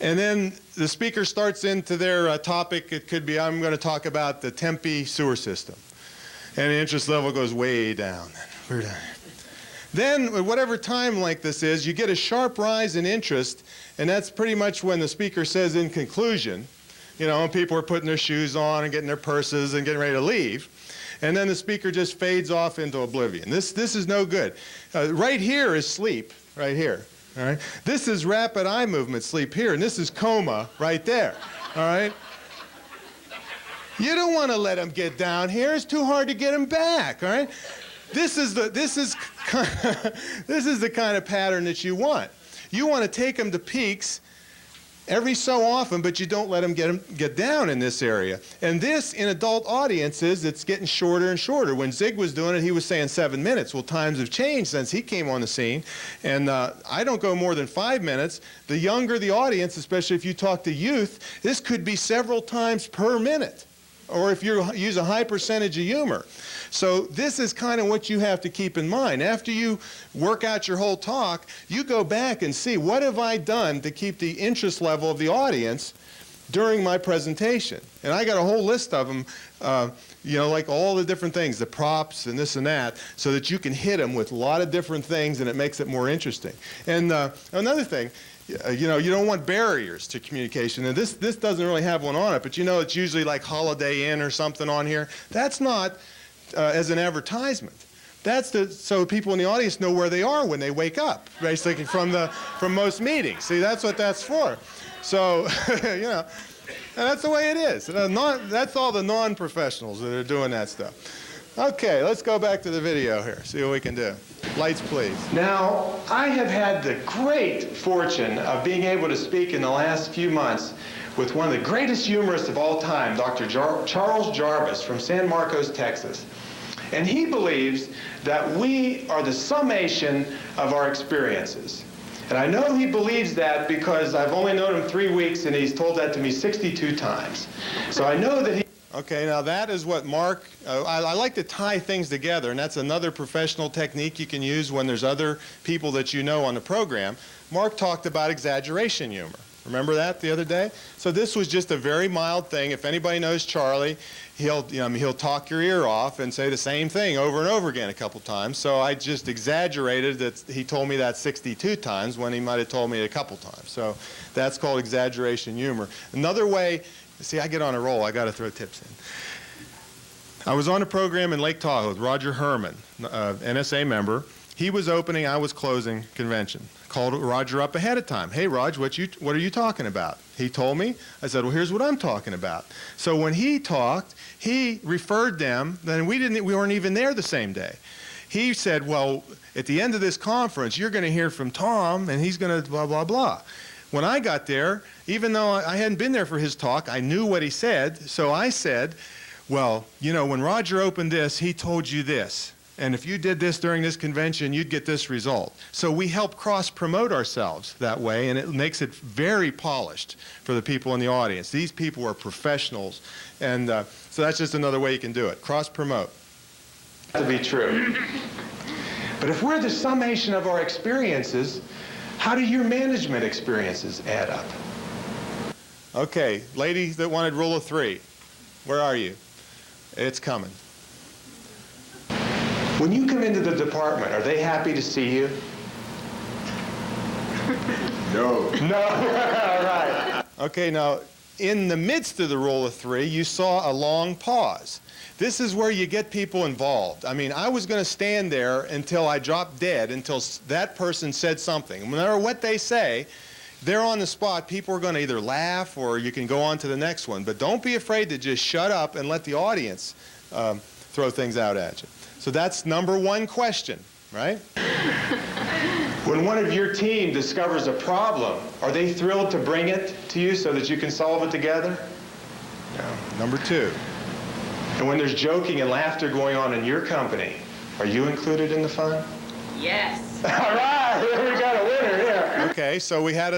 And then the speaker starts into their topic. It could be, I'm going to talk about the Tempe sewer system. And the interest level goes way down. We're down. Then, at whatever time like this is, you get a sharp rise in interest, and that's pretty much when the speaker says in conclusion, you know, and people are putting their shoes on and getting their purses and getting ready to leave. And then the speaker just fades off into oblivion. This is no good. Right here is sleep, right here. All right. This is rapid eye movement, sleep here, and this is coma right there. All right. You don't want to let them get down here. It's too hard to get them back. All right. This is the kind of pattern that you want. You want to take them to peaks every so often, but you don't let them get down in this area. And this, in adult audiences, it's getting shorter and shorter. When Zig was doing it, he was saying 7 minutes. Well, times have changed since he came on the scene, and I don't go more than 5 minutes. The younger the audience, especially if you talk to youth, this could be several times per minute, or if you use a high percentage of humor. So this is kind of what you have to keep in mind. After you work out your whole talk, you go back and see, what have I done to keep the interest level of the audience during my presentation? And I got a whole list of them, you know, like all the different things, the props and this and that, so that you can hit them with a lot of different things, and it makes it more interesting. And another thing, you know, you don't want barriers to communication. And this doesn't really have one on it, but you know, it's usually like Holiday Inn or something on here. That's not as an advertisement. That's so people in the audience know where they are when they wake up, basically from most meetings. See, that's what that's for. So, you know, and that's the way it is. That's all the non-professionals that are doing that stuff. Okay, let's go back to the video here, see what we can do. Lights, please. Now, I have had the great fortune of being able to speak in the last few months with one of the greatest humorists of all time, Dr. Charles Jarvis from San Marcos, Texas. And he believes that we are the summation of our experiences. And I know he believes that because I've only known him 3 weeks, and he's told that to me 62 times. So I know that he... Okay, now that is what Mark, I like to tie things together, and that's another professional technique you can use when there's other people that you know on the program. Mark talked about exaggeration humor. Remember that the other day? So this was just a very mild thing. If anybody knows Charlie, he'll talk your ear off and say the same thing over and over again a couple times. So I just exaggerated that he told me that 62 times when he might have told me a couple times. So that's called exaggeration humor. Another way, see, I get on a roll. I got to throw tips in. I was on a program in Lake Tahoe with Roger Herman, NSA member. He was opening, I was closing convention. Called Roger up ahead of time. Hey, Rog, what are you talking about? He told me. I said, well, here's what I'm talking about. So when he talked, he referred them, then we weren't even there the same day. He said, well, at the end of this conference, you're going to hear from Tom, and he's going to blah, blah, blah. When I got there, even though I hadn't been there for his talk, I knew what he said, so I said, well, you know, when Roger opened this, he told you this. And if you did this during this convention, you'd get this result. So we help cross-promote ourselves that way, and it makes it very polished for the people in the audience. These people are professionals, and so that's just another way you can do it. Cross-promote. To be true. But if we're the summation of our experiences, how do your management experiences add up? Okay, ladies that wanted rule of 3, where are you? It's coming. When you come into the department, are they happy to see you? No. No? All right. Okay, now, in the midst of the rule of 3, you saw a long pause. This is where you get people involved. I mean, I was going to stand there until I dropped dead, until that person said something. No matter what they say, they're on the spot. People are going to either laugh or you can go on to the next one. But don't be afraid to just shut up and let the audience throw things out at you. So that's number 1 question, right? When one of your team discovers a problem, are they thrilled to bring it to you so that you can solve it together? No. Number 2. And when there's joking and laughter going on in your company, are you included in the fun? Yes. All right, we got a winner here. Okay, so we had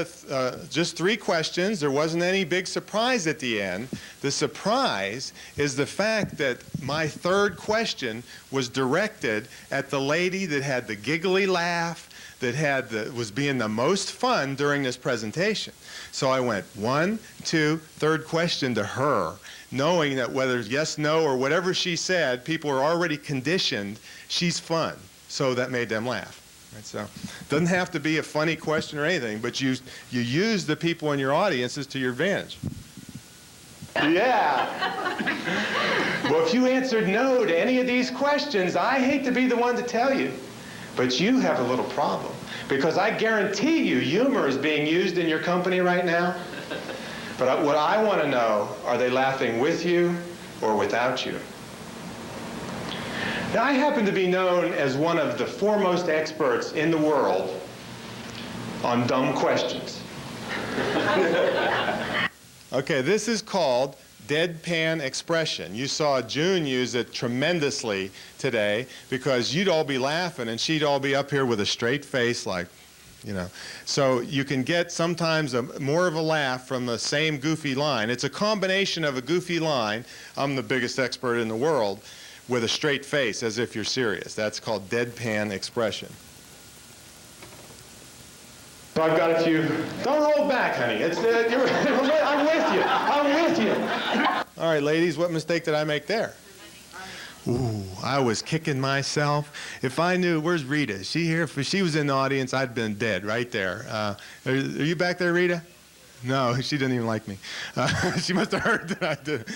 just 3 questions. There wasn't any big surprise at the end. The surprise is the fact that my 3rd question was directed at the lady that had the giggly laugh, that was being the most fun during this presentation. So I went 1, 2, 3rd question to her, knowing that whether yes, no, or whatever she said, people are already conditioned, she's fun. So that made them laugh. Right, so it doesn't have to be a funny question or anything, but you use the people in your audiences to your advantage. Yeah. Well, if you answered no to any of these questions, I hate to be the one to tell you, but you have a little problem. Because I guarantee you humor is being used in your company right now. But what I want to know, are they laughing with you or without you? Now, I happen to be known as one of the foremost experts in the world on dumb questions. Okay, this is called deadpan expression. You saw June use it tremendously today because you'd all be laughing and she'd all be up here with a straight face like, you know. So you can get sometimes more of a laugh from the same goofy line. It's a combination of a goofy line, I'm the biggest expert in the world, with a straight face as if you're serious. That's called deadpan expression. So I've got a few. Don't hold back, honey. I'm with you. I'm with you. All right, ladies, what mistake did I make there? Ooh, I was kicking myself. If I knew, where's Rita? Is she here? If she was in the audience, I'd been dead right there. Are you back there, Rita? No, she didn't even like me. She must have heard that I did.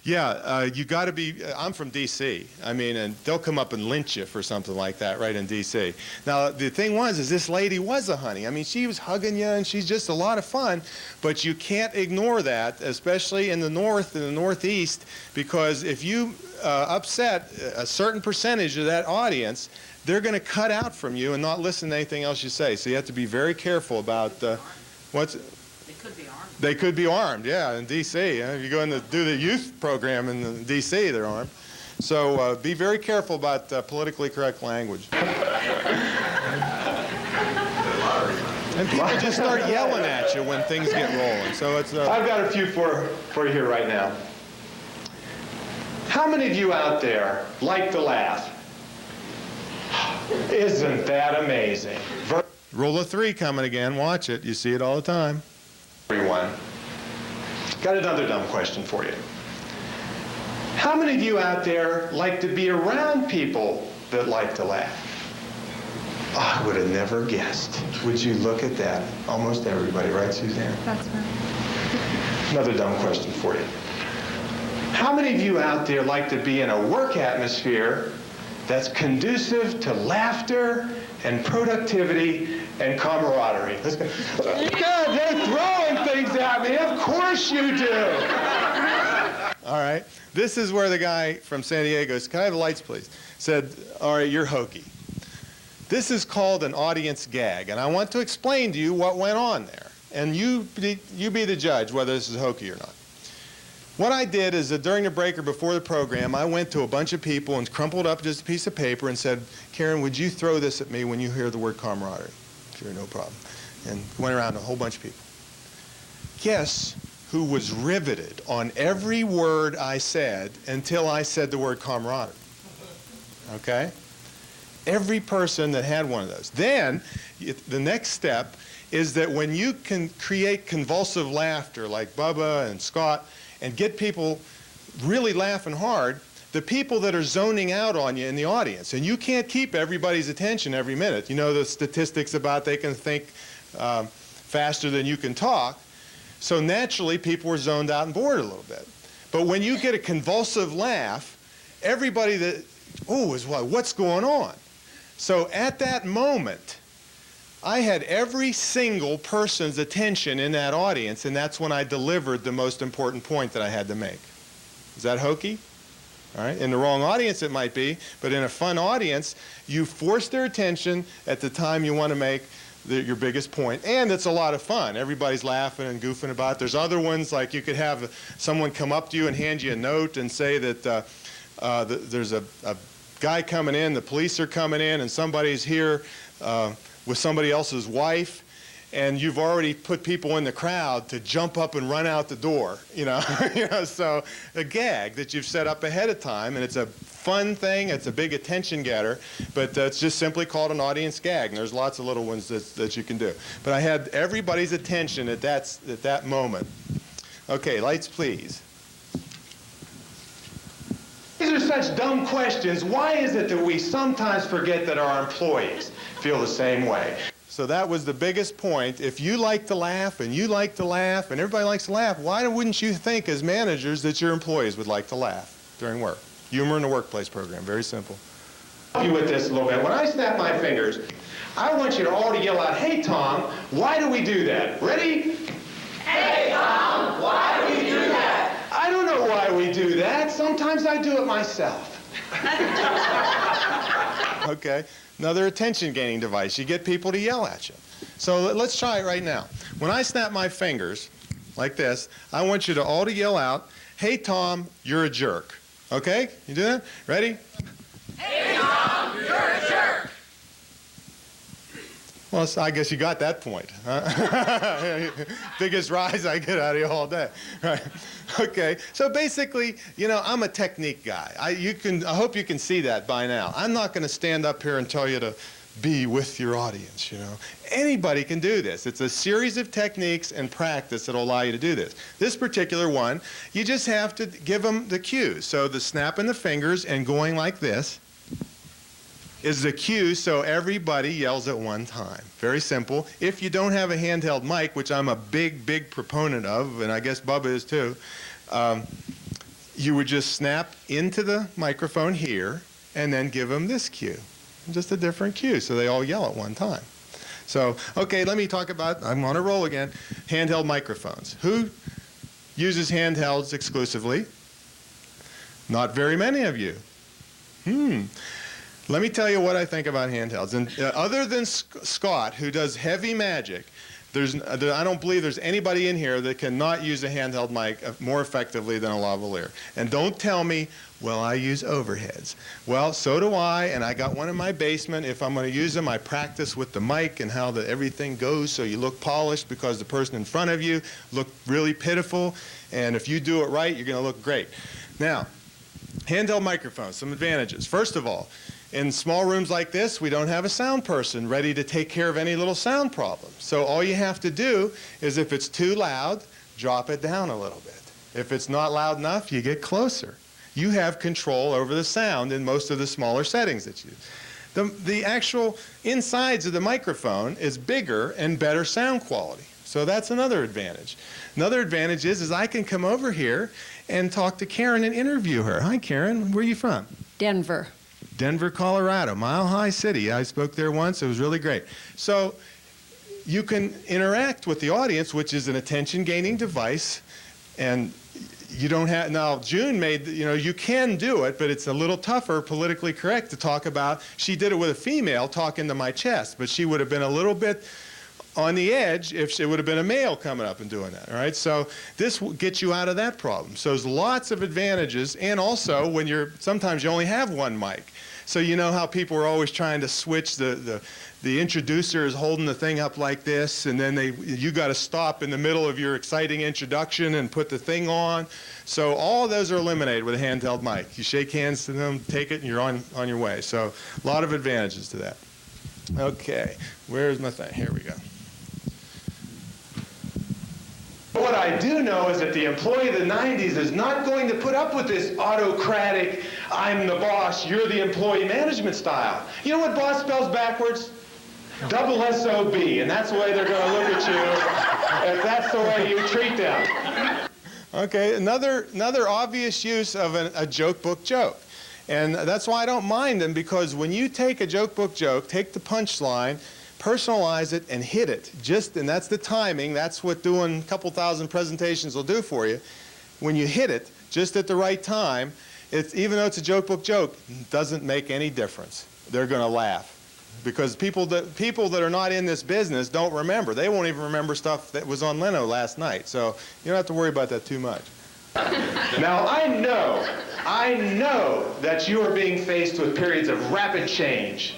You got to be, I'm from D.C. I mean, and they'll come up and lynch you for something like that right in D.C. Now, the thing is this lady was a honey. I mean, she was hugging you, and she's just a lot of fun, but you can't ignore that, especially in the North and the Northeast, because if you upset a certain percentage of that audience, they're going to cut out from you and not listen to anything else you say. So you have to be very careful about what's... They could be armed. They could be armed, yeah, in D.C. If you go in to do the youth program in D.C., they're armed. So be very careful about politically correct language. And people just start yelling at you when things get rolling. So it's. I've got a few for you here right now. How many of you out there like to laugh? Isn't that amazing? Rule of 3 coming again. Watch it. You see it all the time. Everyone. Got another dumb question for you. How many of you out there like to be around people that like to laugh? Oh, I would have never guessed. Would you look at that? Almost everybody, right, Suzanne? That's right. Another dumb question for you. How many of you out there like to be in a work atmosphere that's conducive to laughter and productivity and camaraderie? Let's go. God, they're throwing things at me. Of course you do. All right. This is where the guy from San Diego said, "Can I have the lights, please?" Said, "All right, you're hokey." This is called an audience gag, and I want to explain to you what went on there. And you be the judge whether this is hokey or not. What I did is that during the break or before the program, I went to a bunch of people and crumpled up just a piece of paper and said, "Karen, would you throw this at me when you hear the word camaraderie?" Sure, no problem. And went around to a whole bunch of people. Guess who was riveted on every word I said until I said the word camaraderie? Okay? Every person that had one of those. Then, the next step is that when you can create convulsive laughter like Bubba and Scott and get people really laughing hard, the people that are zoning out on you in the audience, and you can't keep everybody's attention every minute. You know the statistics about they can think faster than you can talk. So naturally, people were zoned out and bored a little bit. But when you get a convulsive laugh, everybody that, oh, is like, what's going on? So at that moment, I had every single person's attention in that audience, and that's when I delivered the most important point that I had to make. Is that hokey? All right. In the wrong audience, it might be, but in a fun audience, you force their attention at the time you want to make your biggest point, and it's a lot of fun. Everybody's laughing and goofing about it. There's other ones, like you could have someone come up to you and hand you a note and say that there's a guy coming in, the police are coming in, and somebody's here with somebody else's wife, and you've already put people in the crowd to jump up and run out the door, you know. So a gag that you've set up ahead of time, and it's a fun thing, it's a big attention getter, but it's just simply called an audience gag, and there's lots of little ones that you can do. But I had everybody's attention at that moment. Okay, lights please. These are such dumb questions. Why is it that we sometimes forget that our employees feel the same way? So that was the biggest point. If you like to laugh and you like to laugh and everybody likes to laugh, why wouldn't you think as managers that your employees would like to laugh during work? Humor in the Workplace program, very simple. I'll help you with this a little bit. When I snap my fingers, I want you to all to yell out, "Hey, Tom, why do we do that?" Ready? Hey, Tom, why do we do that? I don't know why we do that. Sometimes I do it myself. Okay, another attention-gaining device. You get people to yell at you. So let's try it right now. When I snap my fingers like this, I want you to all to yell out, "Hey, Tom, you're a jerk." Okay? You do that? Ready? Hey, Tom, you're a jerk. Well, so I guess you got that point. Huh? Biggest rise I get out of you all day. Right. Okay. So basically, you know, I'm a technique guy. I hope you can see that by now. I'm not going to stand up here and tell you to be with your audience, you know. Anybody can do this. It's a series of techniques and practice that will allow you to do this. This particular one, you just have to give them the cues. So the snapping the fingers and going like this is the cue so everybody yells at one time. Very simple. If you don't have a handheld mic, which I'm a big proponent of, and I guess Bubba is too, you would just snap into the microphone here and then give them this cue. Just a different cue, so they all yell at one time. So, okay, let me talk about, I'm on a roll again, handheld microphones. Who uses handhelds exclusively? Not very many of you. Let me tell you what I think about handhelds. And other than Scott, who does heavy magic, I don't believe there's anybody in here that cannot use a handheld mic more effectively than a lavalier. And don't tell me, well, I use overheads. Well, so do I, and I got one in my basement. If I'm going to use them, I practice with the mic and how everything goes so you look polished because the person in front of you look really pitiful. And if you do it right, you're going to look great. Now, handheld microphones, some advantages. First of all, in small rooms like this, we don't have a sound person ready to take care of any little sound problem. So all you have to do is if it's too loud, drop it down a little bit. If it's not loud enough, you get closer. You have control over the sound in most of the smaller settings that you use. The actual insides of the microphone is bigger and better sound quality. So that's another advantage. Another advantage is I can come over here and talk to Karen and interview her. Hi, Karen. Where are you from? Denver. Denver, Colorado, Mile High City. I spoke there once. It was really great. So you can interact with the audience, which is an attention-gaining device, and you don't have, now June made, you know, you can do it, but it's a little tougher, politically correct to talk about. She did it with a female talking to my chest, but she would have been a little bit on the edge if it would have been a male coming up and doing that, all right? So this will get you out of that problem. So there's lots of advantages, and also when sometimes you only have one mic. So you know how people are always trying to switch, the introducer is holding the thing up like this, and then you got to stop in the middle of your exciting introduction and put the thing on. So all of those are eliminated with a handheld mic. You shake hands to them, take it, and you're on your way. So a lot of advantages to that. Okay, where's my thing? Here we go. What I do know is that the employee of the 90s is not going to put up with this autocratic, I'm the boss, you're the employee management style. You know what boss spells backwards? Double S-O-B, and that's the way they're going to look at you if that's the way you treat them. Okay, another obvious use of a joke book joke. And that's why I don't mind them, because when you take a joke book joke, take the punchline, personalize it and hit it. And that's the timing. That's what doing a couple thousand presentations will do for you. When you hit it just at the right time, even though it's a joke book joke, it doesn't make any difference. They're going to laugh. Because people that are not in this business don't remember. They won't even remember stuff that was on Leno last night. So you don't have to worry about that too much. Now, I know that you are being faced with periods of rapid change.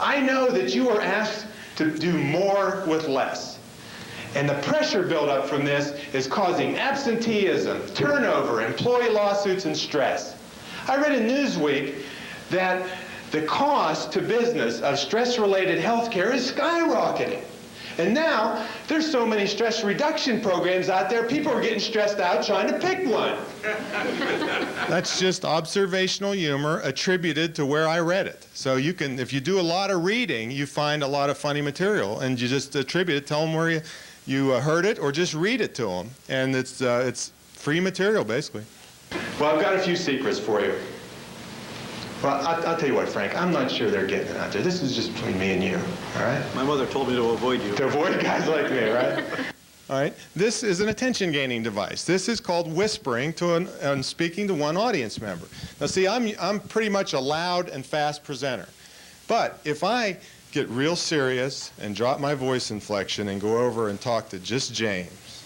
I know that you are asked to do more with less. And the pressure buildup from this is causing absenteeism, turnover, employee lawsuits, and stress. I read in Newsweek that the cost to business of stress-related health care is skyrocketing. And now, there's so many stress reduction programs out there, people are getting stressed out trying to pick one. That's just observational humor attributed to where I read it. So you can, if you do a lot of reading, you find a lot of funny material, and you just attribute it, tell them where you heard it, or just read it to them. And it's free material, basically. Well, I've got a few secrets for you. Well, I'll tell you what, Frank, I'm not sure they're getting it out there. This is just between me and you, all right? My mother told me to avoid you. To avoid guys like me, right? All right, this is an attention-gaining device. This is called whispering and speaking to one audience member. Now, see, I'm pretty much a loud and fast presenter. But if I get real serious and drop my voice inflection and go over and talk to just James,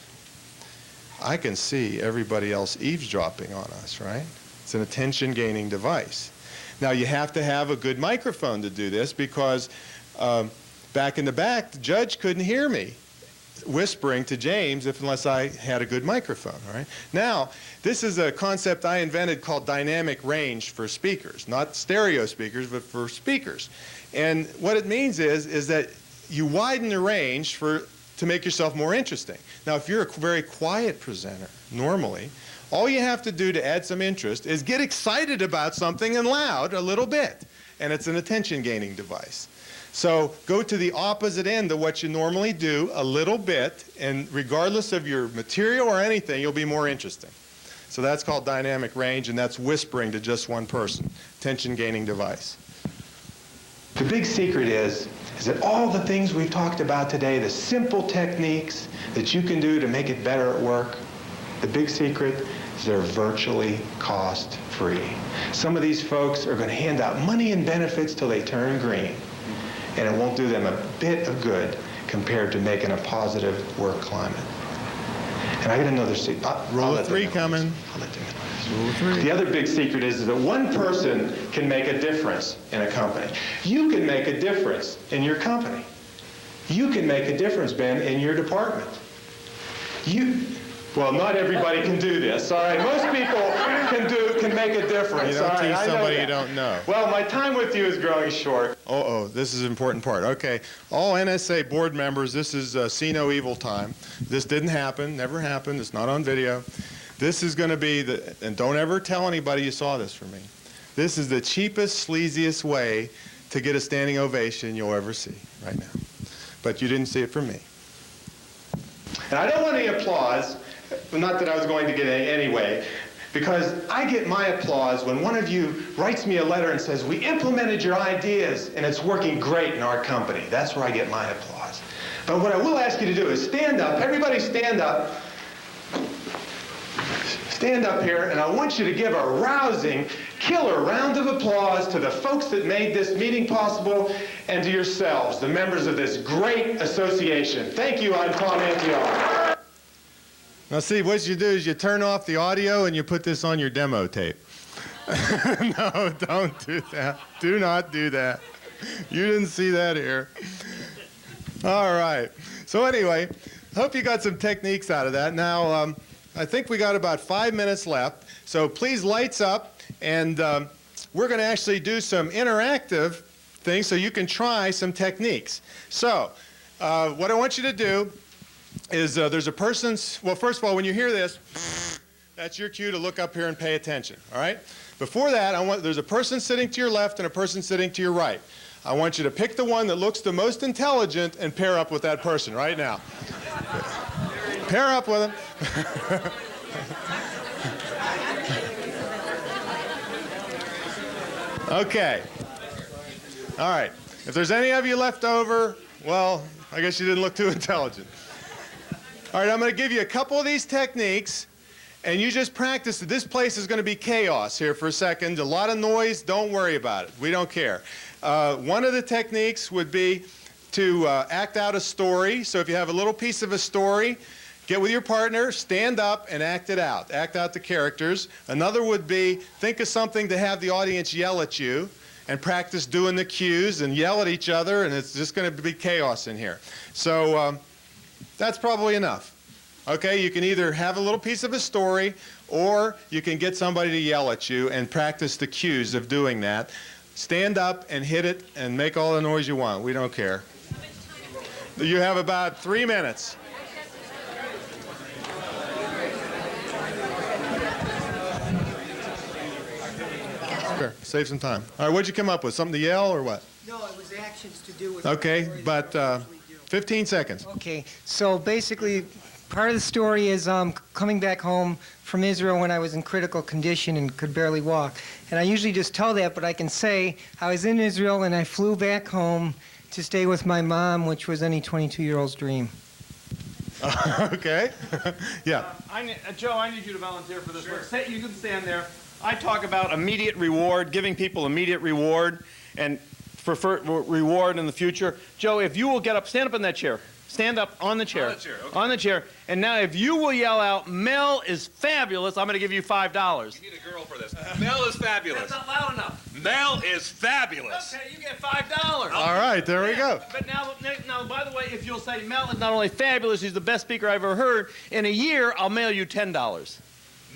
I can see everybody else eavesdropping on us, right? It's an attention-gaining device. Now, you have to have a good microphone to do this because back in the back, the judge couldn't hear me whispering to James unless I had a good microphone, all right? Now, this is a concept I invented called dynamic range for speakers, not stereo speakers, but for speakers. And what it means is that you widen the range to make yourself more interesting. Now, if you're a very quiet presenter, normally, all you have to do to add some interest is get excited about something and loud a little bit. And it's an attention-gaining device. So go to the opposite end of what you normally do a little bit, and regardless of your material or anything, you'll be more interesting. So that's called dynamic range, and that's whispering to just one person. Attention-gaining device. The big secret is that all the things we've talked about today, the simple techniques that you can do to make it better at work, the big secret is they're virtually cost-free. Some of these folks are going to hand out money and benefits till they turn green, and it won't do them a bit of good compared to making a positive work climate. And I got another secret. Rule of three coming. I'll let them know. Rule of three. The other big secret is that one person can make a difference in a company. You can make a difference in your company. You can make a difference, Ben, in your department. Well, not everybody can do this, all right? Most people can make a difference. You don't all right? teach I know somebody that. you don't know. Well, my time with you is growing short. Oh, this is an important part. Okay, all NSA board members, this is see no evil time. This didn't happen, never happened, it's not on video. This is going to be, and don't ever tell anybody you saw this from me. This is the cheapest, sleaziest way to get a standing ovation you'll ever see right now. But you didn't see it from me. And I don't want any applause, not that I was going to get any anyway, because I get my applause when one of you writes me a letter and says, we implemented your ideas and it's working great in our company. That's where I get my applause. But what I will ask you to do is stand up. Everybody stand up. Stand up here, and I want you to give a rousing, killer round of applause to the folks that made this meeting possible and to yourselves, the members of this great association. Thank you. I'm Tom Antion. Now see, what you do is you turn off the audio and you put this on your demo tape. No, don't do that. Do not do that. You didn't see that here. All right. So anyway, hope you got some techniques out of that. Now, I think we got about 5 minutes left. So please, lights up, and we're going to actually do some interactive things so you can try some techniques. So what I want you to do is there's a person's, well, first of all, when you hear this, that's your cue to look up here and pay attention, all right? Before that, there's a person sitting to your left and a person sitting to your right. I want you to pick the one that looks the most intelligent and pair up with that person right now. Pair up with him. Okay. All right. If there's any of you left over, well, I guess you didn't look too intelligent. All right, I'm going to give you a couple of these techniques, and you just practice it. This place is going to be chaos here for a second. A lot of noise. Don't worry about it. We don't care. One of the techniques would be to act out a story. So if you have a little piece of a story, get with your partner, stand up, and act it out. Act out the characters. Another would be think of something to have the audience yell at you, and practice doing the cues and yell at each other, and it's just going to be chaos in here. So that's probably enough. Okay, you can either have a little piece of a story, or you can get somebody to yell at you and practice the cues of doing that. Stand up and hit it and make all the noise you want. We don't care. You have about 3 minutes. Sure, save some time. All right, what'd you come up with? Something to yell or what? No, it was actions to do with. Okay, but 15 seconds. Okay, so basically, part of the story is coming back home from Israel when I was in critical condition and could barely walk. And I usually just tell that, but I can say I was in Israel and I flew back home to stay with my mom, which was any 22-year-old's dream. Okay. Yeah. Joe, I need you to volunteer for this. Sure. You can stand there. I talk about immediate reward, giving people immediate reward, and for reward in the future. Joe, if you will get up, stand up in that chair. Stand up on the chair. On the chair, okay. On the chair. And now if you will yell out, Mel is fabulous, I'm going to give you $5. You need a girl for this. Mel is fabulous. That's not loud enough. Mel is fabulous. Okay, you get $5. All right, there we go. But now, by the way, if you'll say Mel is not only fabulous, he's the best speaker I've ever heard, in a year, I'll mail you $10.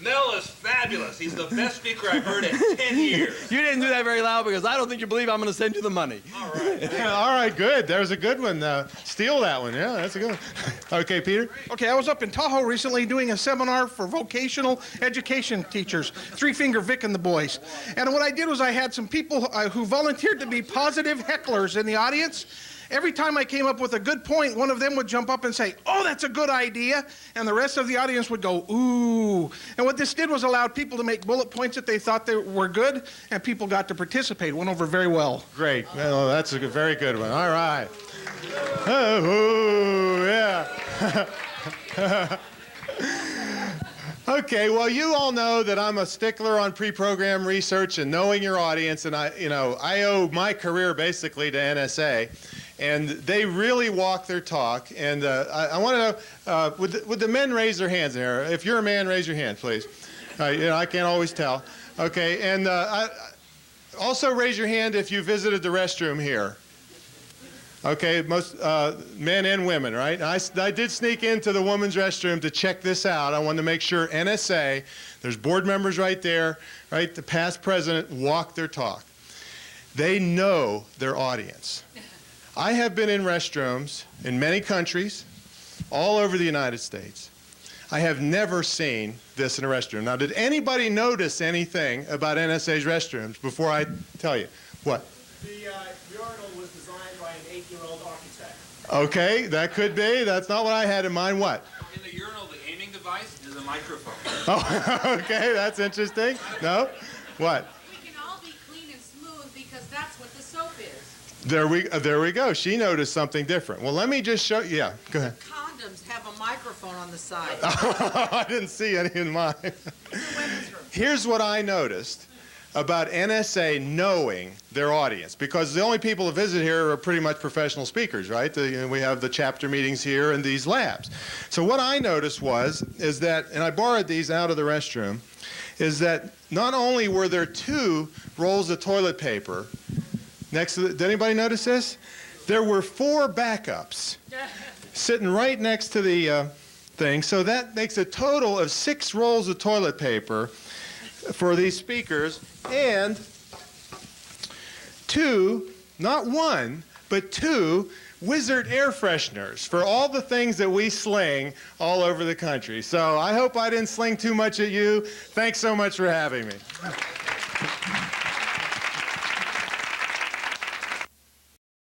Mel is fabulous. He's the best speaker I've heard in 10 years. You didn't do that very loud because I don't think you believe I'm going to send you the money. All right. All right, good. There's a good one. Steal that one. Yeah, that's a good one. Okay, Peter? Okay, I was up in Tahoe recently doing a seminar for vocational education teachers, Three Finger Vic and the boys. And what I did was I had some people who volunteered to be positive hecklers in the audience. Every time I came up with a good point, one of them would jump up and say, "Oh, that's a good idea," and the rest of the audience would go, "Ooh." And what this did was allowed people to make bullet points that they thought they were good, and people got to participate. It went over very well. Great. Well, that's a very good one. All right. Oh, yeah. Okay, well, you all know that I'm a stickler on pre-program research and knowing your audience, and I owe my career basically to NSA. And they really walk their talk. And I want to know, would the men raise their hands in here? If you're a man, raise your hand, please. I can't always tell. Okay, and also raise your hand if you visited the restroom here. Okay, most men and women, right? I did sneak into the women's restroom to check this out. I wanted to make sure NSA, there's board members right there, right? The past president walked their talk. They know their audience. I have been in restrooms in many countries, all over the United States. I have never seen this in a restroom. Now, did anybody notice anything about NSA's restrooms before I tell you? What? The urinal was designed by an 8-year-old architect. Okay, that could be. That's not what I had in mind. What? In the urinal, the aiming device is a microphone. Oh, okay, that's interesting. No? What? We can all be clean and smooth because that's what the soap is. There we go. She noticed something different. Well, let me just show you. Yeah, go ahead. Condoms have a microphone on the side. I didn't see any in mine. Here's what I noticed about NSA knowing their audience, because the only people who visit here are pretty much professional speakers, right? We have the chapter meetings here and these labs. So what I noticed is that, and I borrowed these out of the restroom, is that not only were there 2 rolls of toilet paper next to did anybody notice this? There were 4 backups sitting right next to the thing. So that makes a total of 6 rolls of toilet paper for these speakers, and 2, not 1, but 2 Wizard air fresheners for all the things that we sling all over the country. So I hope I didn't sling too much at you. Thanks so much for having me.